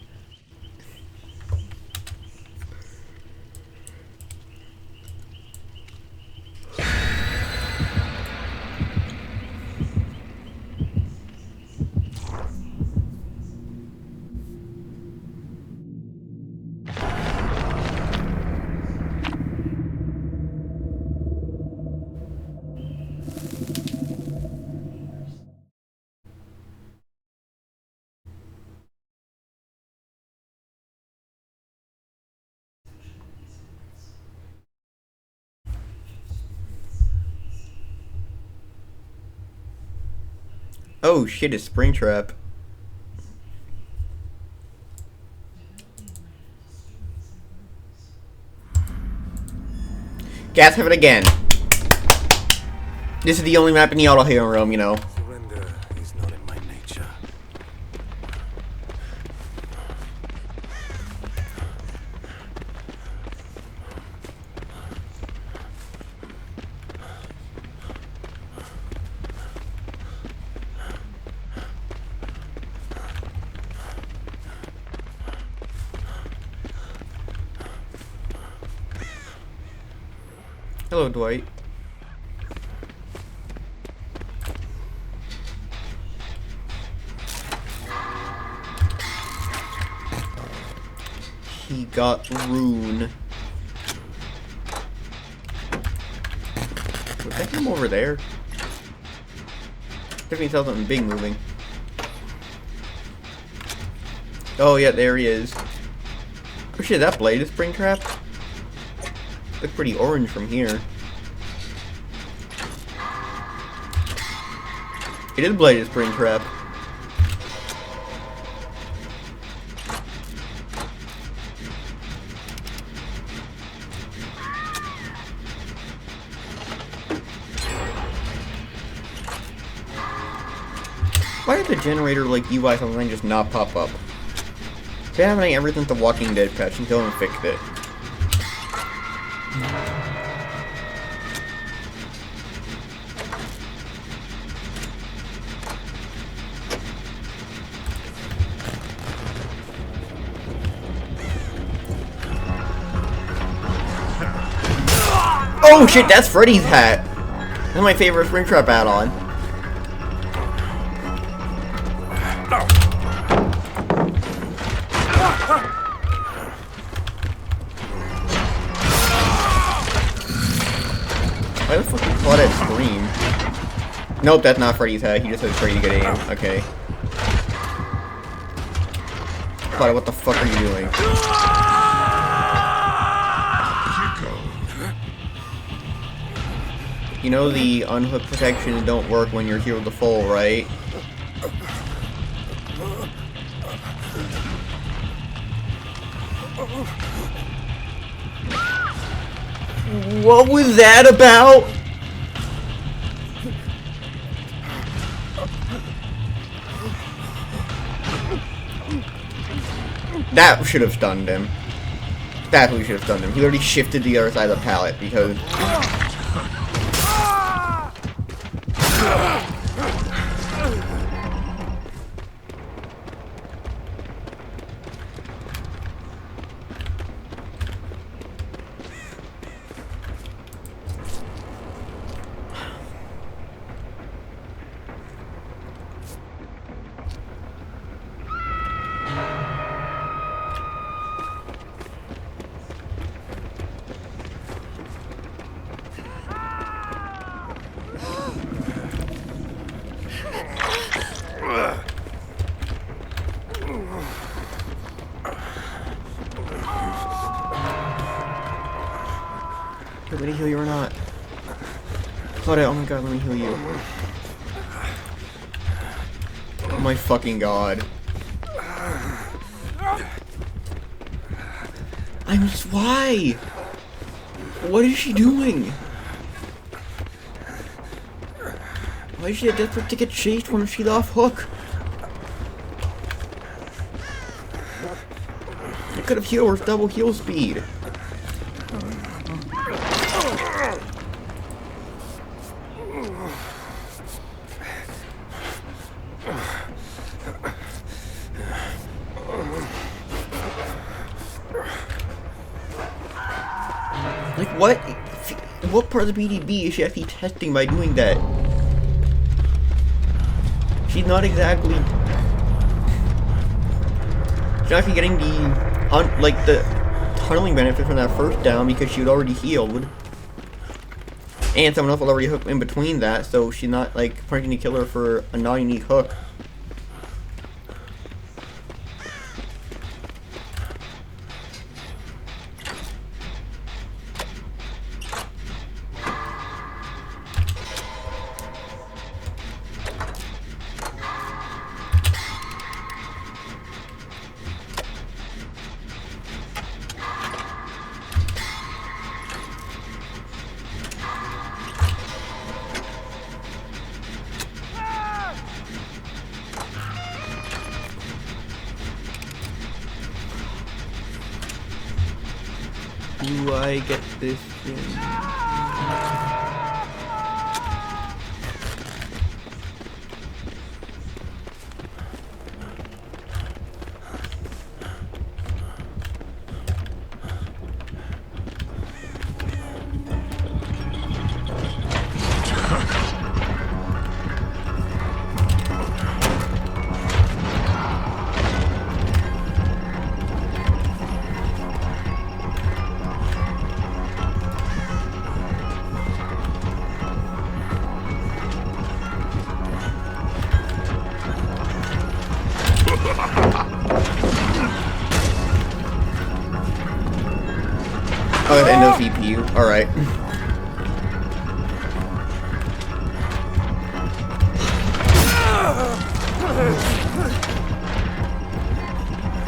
Oh shit, it's Springtrap. Gas have it again. This is the only map in the auto hero room, you know. Surrender is not in my nature. Hello, Dwight. He got rune. Was that him over there? Definitely saw something big moving. Oh yeah, there he is. Oh shit, that blade is Springtrap? Looks pretty orange from here. It is blade is Springtrap. Why did the generator like UI something just not pop up? It's been happening ever since the Walking Dead patch until I fixed it. Oh shit, that's Freddy's hat! That's my favorite Springtrap add-on. Why the fuck did you call that scream? Nope, that's not Freddy's hat. He just has Freddy to get aim. Okay. Claudia, what the fuck are you doing? You know the unhook protections don't work when you're healed to full, right? What was that about? That should have stunned him. That's what should have stunned him. He already shifted to the other side of the pallet because... Let me heal you or not. Claudia, oh my god, let me heal you. Oh my fucking god. I'm just, why? What is she doing? Why is she desperate to get chased when she's off hook? I could have healed her double heal speed. Like, what part of the BDB is she actually testing by doing that? She's not exactly... She's not actually getting the tunneling benefit from that first down because she had already healed. And someone else will already hook in between that, so she's not, like, trying to kill her for a non-unique hook. Do I get this in? Oh, that's no CPU. Alright.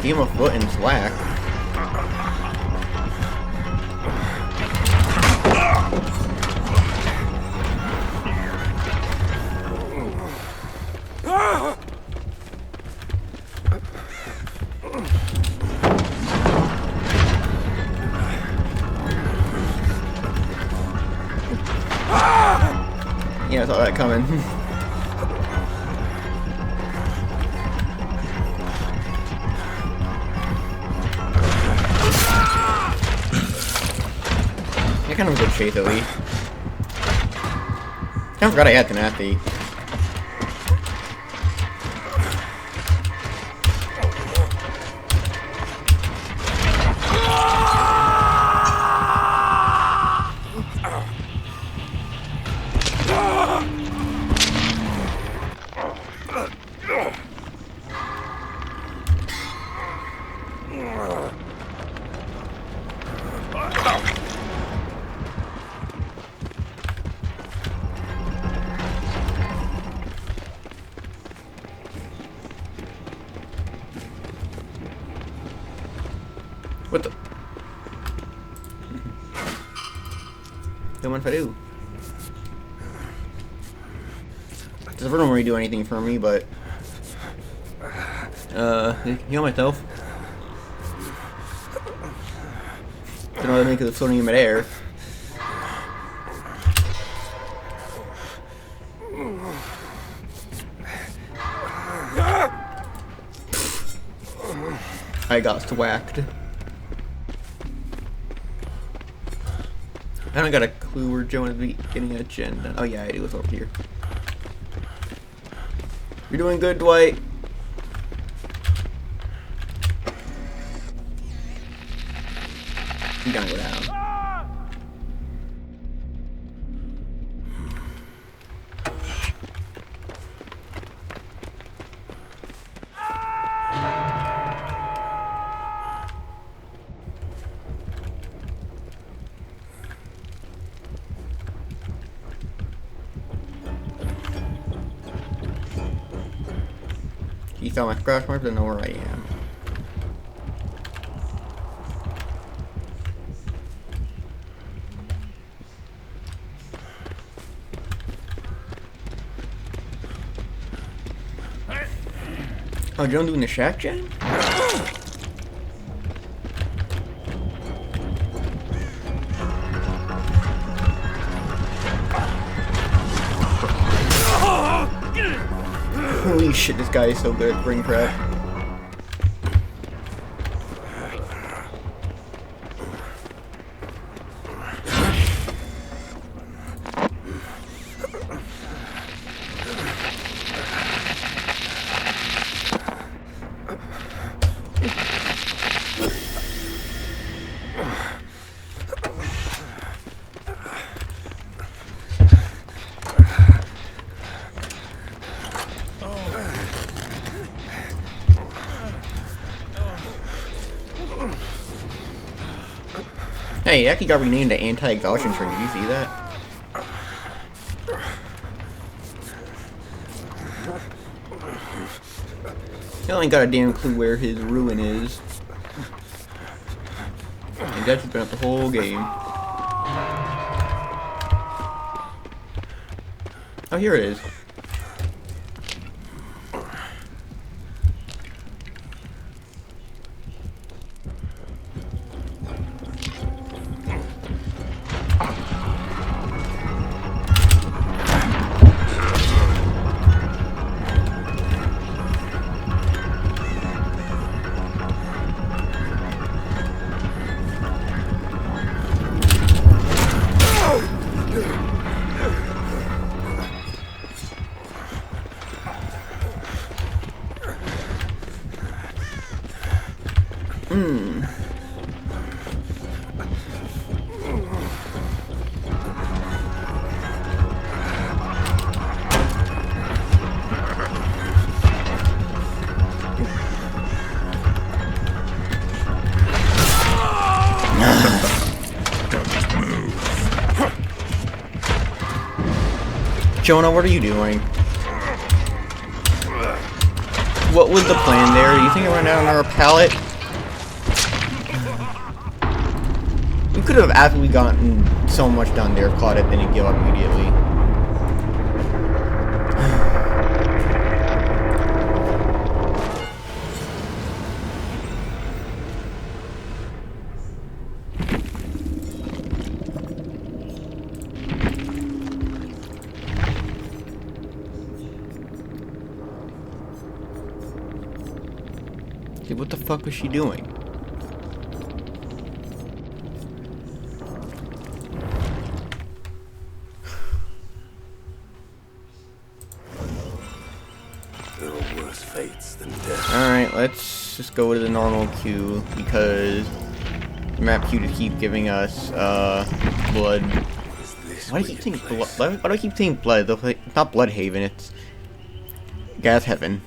Give him a foot and slack. Yeah, I saw that coming. Yeah, kind of a good chase at least. I forgot I had Tenacity. What the? Don't mind if I do. Doesn't really do anything for me, but heal myself. Don't know what to make it floating in midair. I got swacked. I don't got a clue where Joe is getting a gen done. Oh yeah, I do. It's over here. You're doing good, Dwight. You're gonna go down. He saw my scratch marks and know where I am. Oh, Joan doing the shack gen? Holy shit, this guy is so good at brain prep. Hey, it actually got renamed to anti-exhaustion string. Did you see that? He ain't got a damn clue where his ruin is. And that's been up the whole game. Oh, here it is. Jonah, what are you doing? What was the plan there? You think I went down on our pallet? We could have absolutely gotten so much done there if Claudette didn't give up immediately. Dude, what the fuck was she doing? There are worse fates than death. Alright, let's just go to the normal queue because the map queue just keep giving us blood. Why do I keep saying blood? Why do I keep saying blood? It's not Bloodhaven, it's Gas Heaven.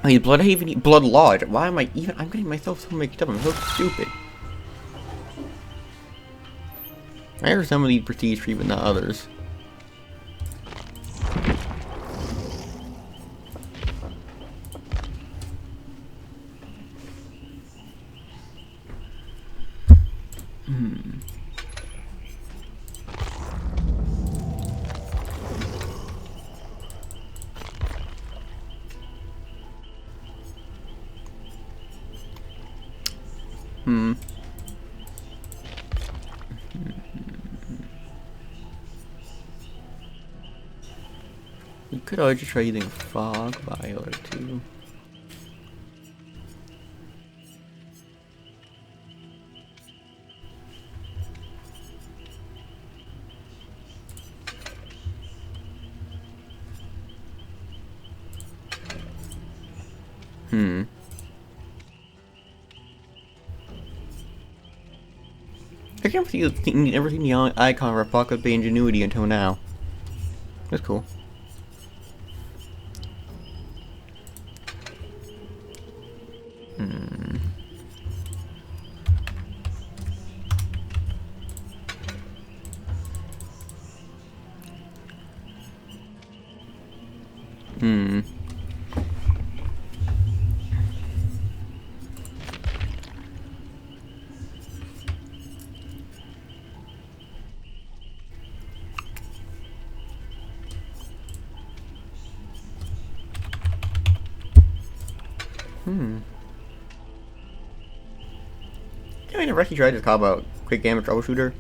I mean, Bloodhaven, Blood Lodge. Why am I even? I'm getting myself so mixed up. I'm so stupid. I heard some of these prestige free, but not others. We could always just try using Fog Vial or two. I can't never seen the icon for Apocalypse Bay Ingenuity until now. That's cool. Can I never actually tried this call about quick damage troubleshooter?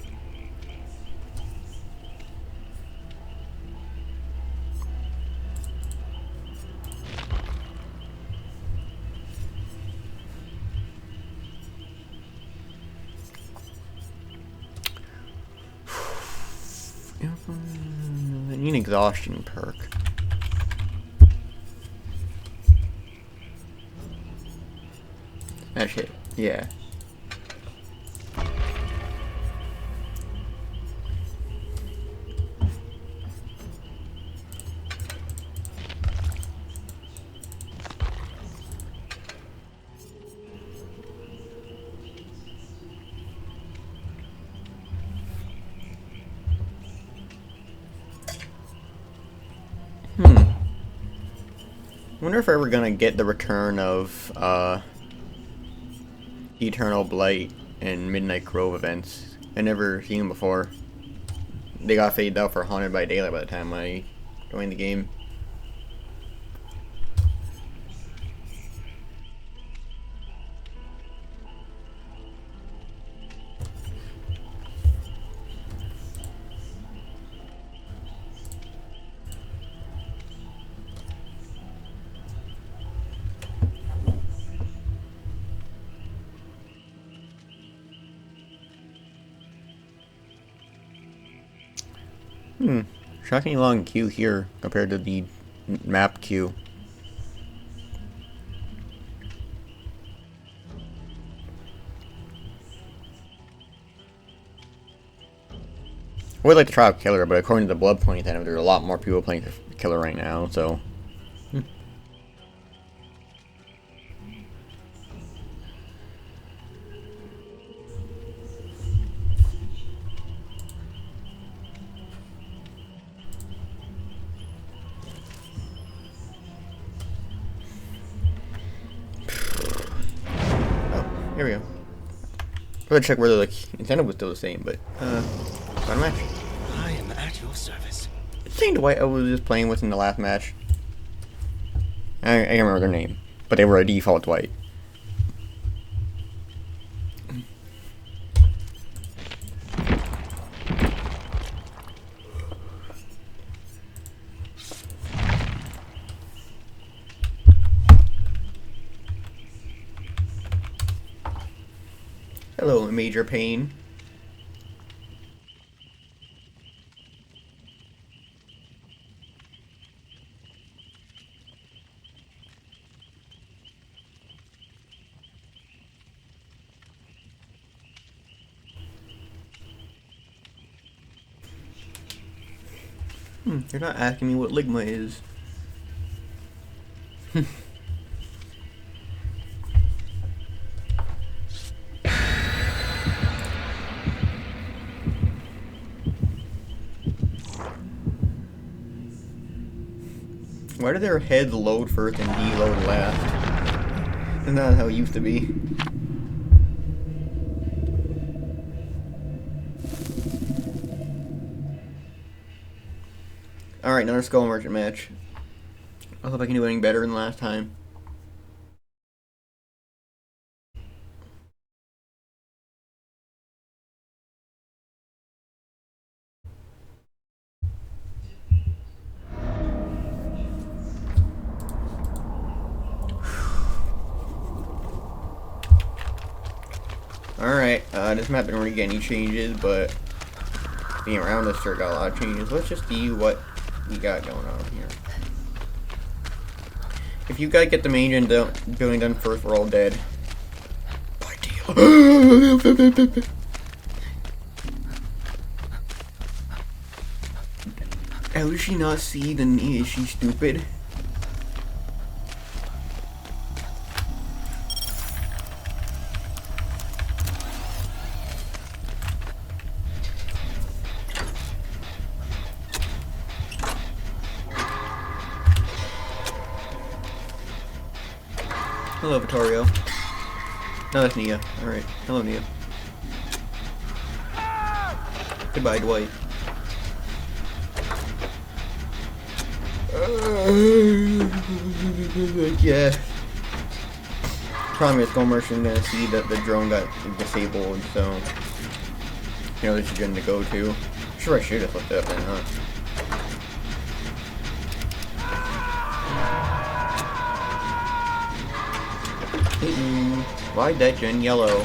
I need an exhaustion perk. That shit, yeah. I wonder if we're ever gonna get the return of Eternal Blight and Midnight Grove events. I never seen them before. They got faded out for Haunted by Daylight by the time I joined the game. Shockingly long queue here compared to the map queue. I would like to try out Killer, but according to the Blood Point, there's a lot more people playing Killer right now, so. Oh, here we go. I'm gonna check whether the incentive was still the same, but fun match. I am at your service. It's the same Dwight I was just playing with in the last match. I can't remember their name, but they were a default Dwight. Hello, Major Pain. You're not asking me what Ligma is. Why do their heads load first and deload last? That's not how it used to be. Alright, another Skull Merchant match. I hope I can do anything better than last time. Alright, this map didn't really get any changes, but being around this sure got a lot of changes. Let's just see what we got going on here. If you guys get the main engine building done first, we're all dead. By deal. How does she not see the knee? Is she stupid? Hello, Vittorio. No, that's Nia. Alright. Hello, Nia. Goodbye, Dwight. Yeah. Problem is, Skull Merchant gonna see that the drone got disabled, so you know this is good to go to. Sure, I should have looked it up and not. Why that gen yellow?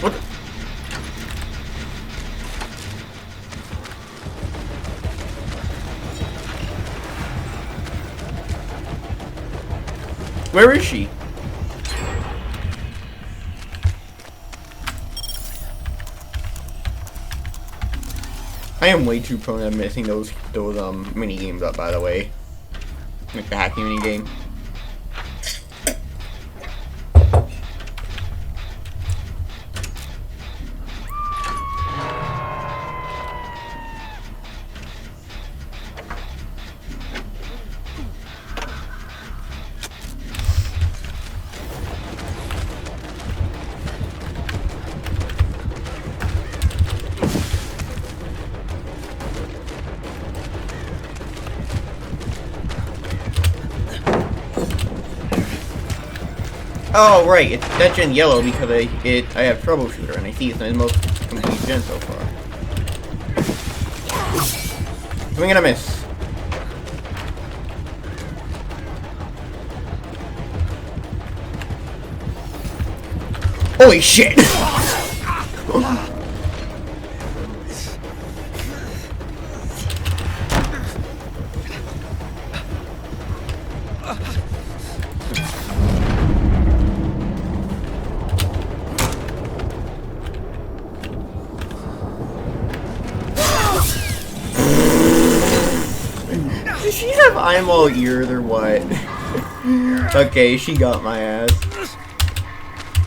What? Where is she? I am way too prone to missing those mini games up, by the way. Like the hacking mini game. Oh right, it's that gen yellow because I have troubleshooter and I see it's the most complete gen so far. Swing and a miss. Holy shit! Does she have eyeball ears or what? Okay, she got my ass.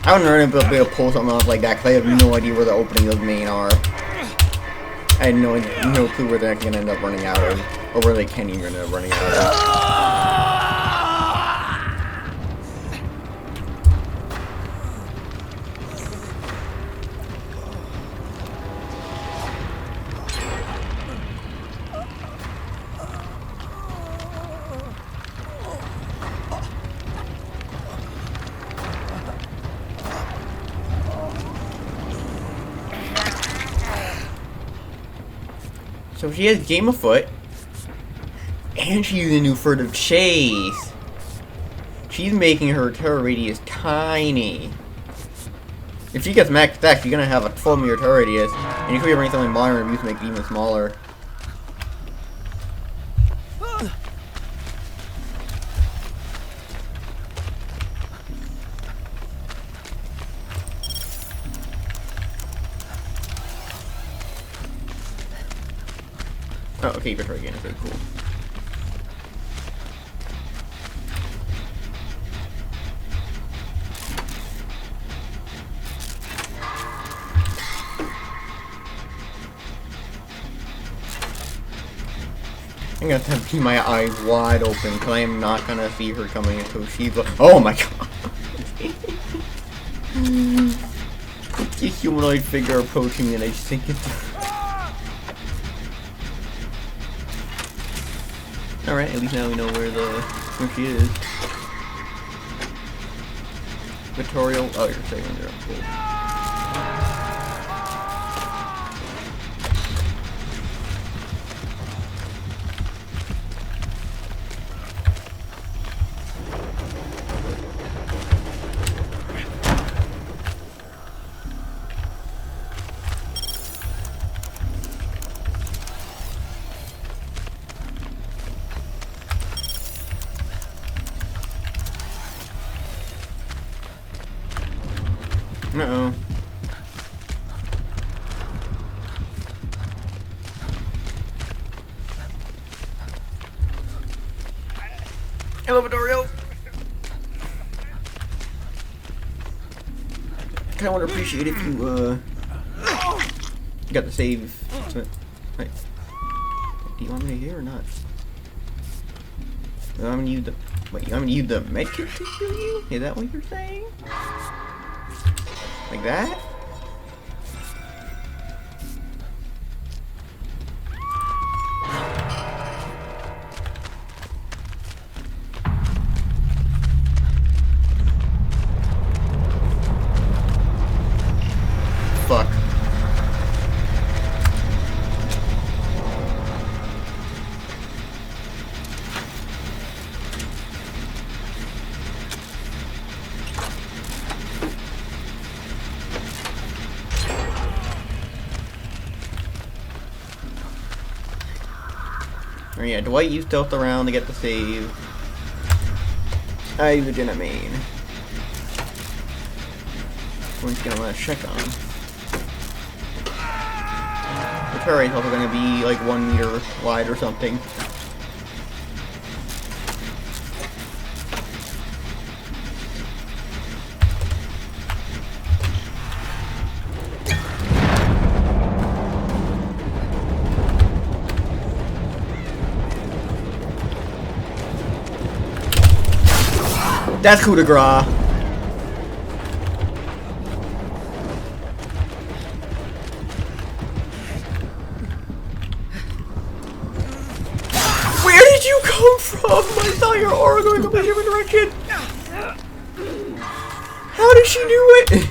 I don't know if I'll be able to pull something off like that because I have no idea where the openings of main are. I had no clue where they're gonna end up running out of, or where they can even end up running out of. So she has game afoot, and she's using a new furtive chase. She's making her terror radius tiny. If she gets maxed out, she's gonna have a 12-meter terror radius, and you could be running something modern reviews to make it even smaller. Oh, okay, you try again. Okay, cool. I'm gonna have to keep my eyes wide open because I am not gonna see her coming into Shiva. Oh my god! The humanoid figure approaching me, and I just think it's. Alright, at least now we know where she is. Vittorio. Oh, you're saving her. Cool. Uh-oh. Hello, Vittorio. Kinda would appreciate if you, got the save. Right. Do you want me to hear or not? I'm gonna use the. Wait, I'm gonna use the medkit to heal you? Is that what you're saying? Like that? Fuck. Oh yeah, Dwight used stealth around to get the save. I use a Gen main. We're just gonna check on. The turret is also gonna be like 1 meter wide or something. That's coup de grace. Where did you come from? I saw your aura going in a different direction. How did she do it?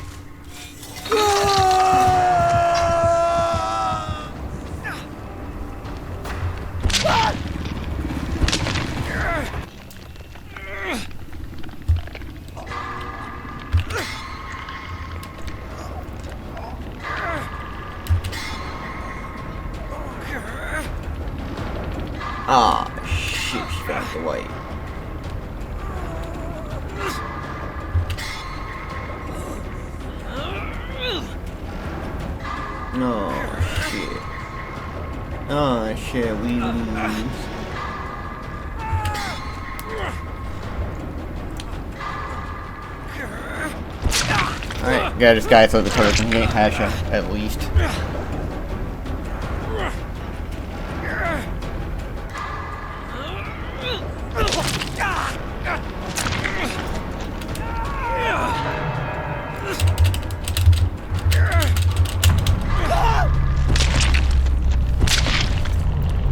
Ah, shit, she found the white. Oh, shit. Oh, shit, we lose. Yeah, this guy thought the turret can hatch at least.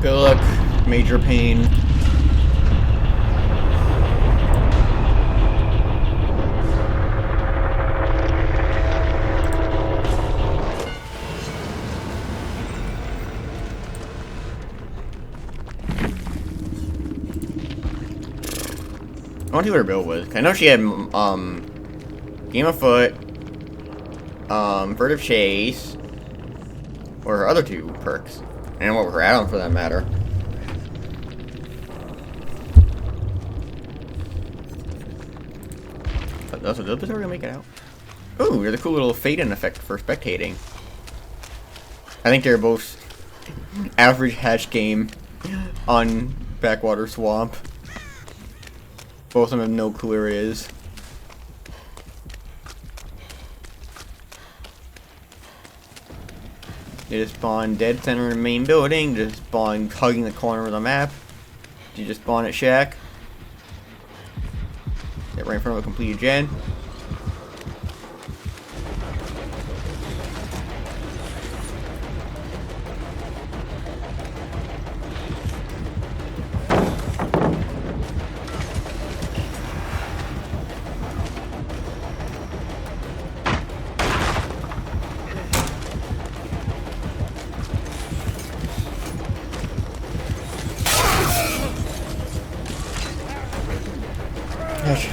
Good luck, Major Pain. I want to see what her build was. I know she had, Game of Foot, Furtive Chase, or her other two perks. And what were her add-ons for that matter. But those are gonna make it out. Ooh, there's a cool little fade-in effect for spectating. I think they're both average hatch game on Backwater Swamp. Both of them have no clue where it is. They just spawn dead center in the main building, just spawn hugging the corner of the map. You just spawn at Shack. Get right in front of a completed gen.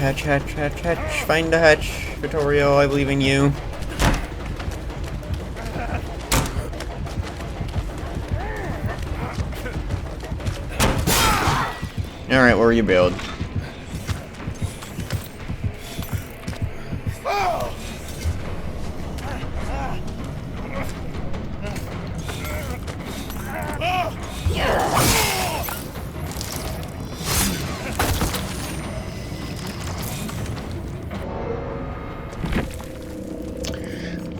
Hatch. Find the hatch. Vittorio, I believe in you. Alright, where are you build?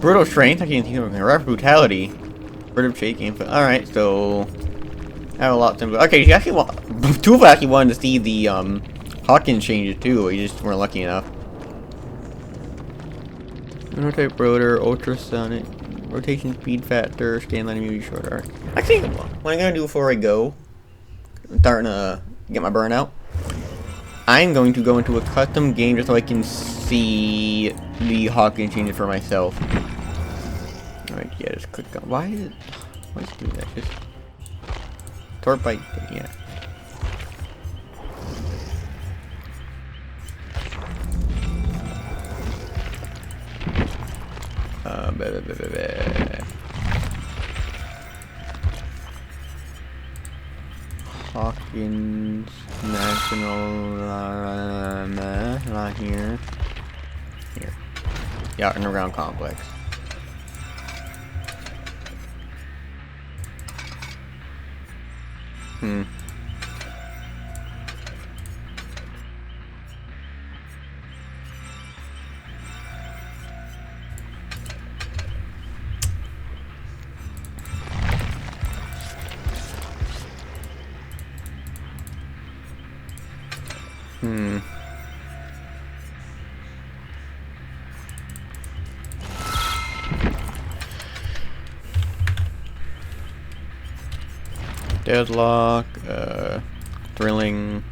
Brutal strength, I can't think of rough brutality. Brutal shaking. Alright, so I have a lot to okay, you actually two of us actually wanted to see the Hawkins changes too, we just weren't lucky enough. Type rotor, ultrasonic, rotation speed factor, scan line immunity shorter. Actually, what I'm gonna do before I go, I'm starting to get my burnout. I'm going to go into a custom game just so I can see the Hawkins changes for myself. Alright, yeah, just click on. Why is it doing that? Just torp bite, yeah. Hawkins National, not here. Here. Yeah, underground complex. Deadlock, thrilling.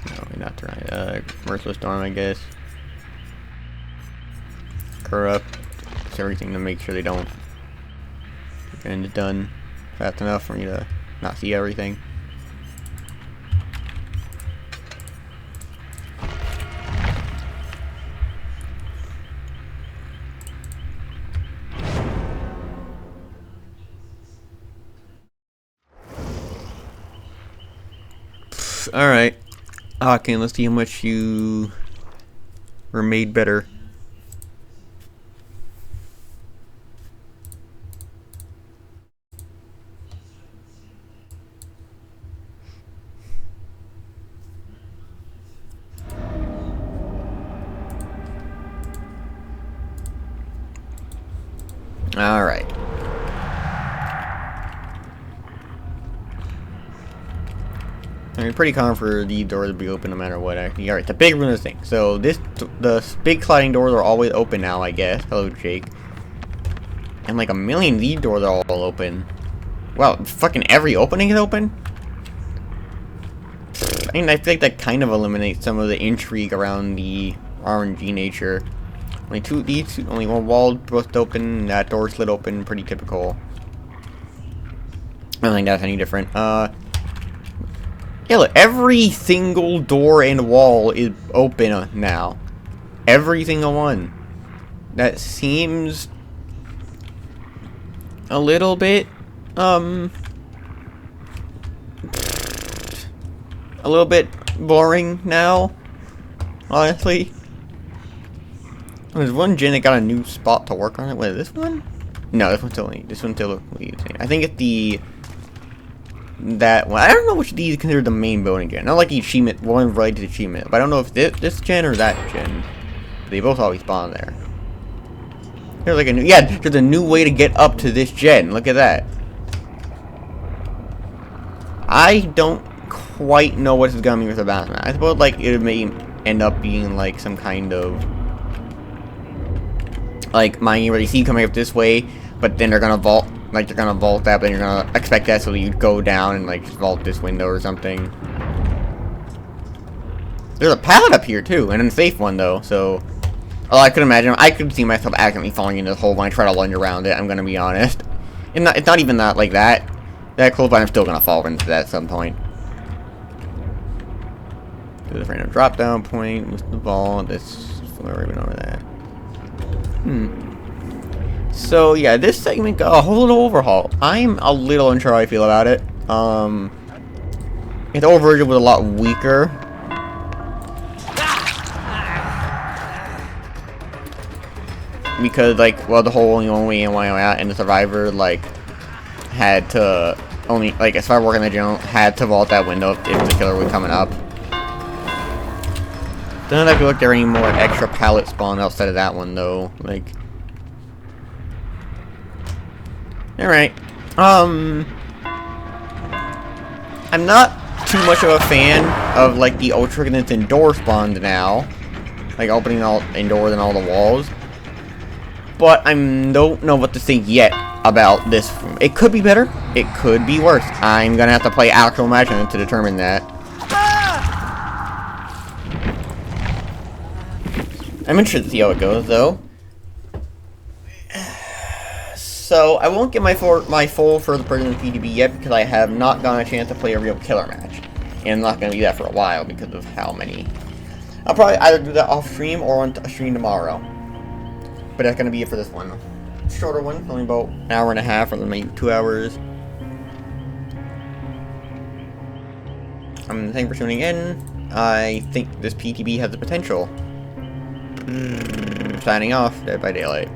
No, not thrilling. Merciless Storm, I guess. Corrupt. It's everything to make sure they don't. And it's done fast enough for me to not see everything. Alright. Okay, let's see how much you were made better. Alright. I mean, pretty common for the doors to be open no matter what, actually. Alright, the big room is the thing. So, the big sliding doors are always open now, I guess. Hello, Jake. And like a million of these doors are all open. Wow, fucking every opening is open? I mean, I feel like that kind of eliminates some of the intrigue around the RNG nature. Only one wall burst open, that door slid open, pretty typical. I don't think that's any different. Yeah, look, every single door and wall is open now. Every single one. That seems a little bit, a little bit boring now, honestly. There's one gen that got a new spot to work on it. Wait, this one? No, this one's still leads. I think it's that one. I don't know which of these is considered the main building gen. Not like the achievement, one right to the achievement. But I don't know if this gen or that gen. They both always spawn there. There's like a new, yeah, there's a new way to get up to this gen. Look at that. I don't quite know what it's gonna mean with the balance map. I suppose like it may end up being like some kind of like mining where you see coming up this way, but then they're gonna vault, like they're gonna vault that, but then you're gonna expect that, so you go down and like vault this window or something. There's a pallet up here too, and a safe one though. So, oh, I could imagine, I could see myself accidentally falling into this hole when I try to lunge around it. I'm gonna be honest. It's not even that like that close, but I'm still gonna fall into that at some point. There's a random drop down point with the vault. This we're even over that. So yeah, this segment got a whole little overhaul. I'm a little unsure how I feel about it. Its old version was a lot weaker. Because like, well, the whole only way in, way out, and the survivor like had to only like, as far as working the general, had to vault that window if the killer was coming up. Don't know if I could look there any more extra pallet spawn outside of that one though. Like, all right. I'm not too much of a fan of like the ultra condensed indoor spawns now, like opening all indoors and all the walls. But I don't know what to think yet about this. It could be better. It could be worse. I'm gonna have to play actual match on it to determine that. I'm interested to see how it goes, though. So, I won't get my full first person PTB yet because I have not gotten a chance to play a real killer match. And I'm not going to do that for a while because of how many. I'll probably either do that off stream or on a stream tomorrow. But that's going to be it for this one. Shorter one, only about an hour and a half or maybe 2 hours. Thank you for tuning in. I think this PTB has the potential. Signing off, Dead by Daylight.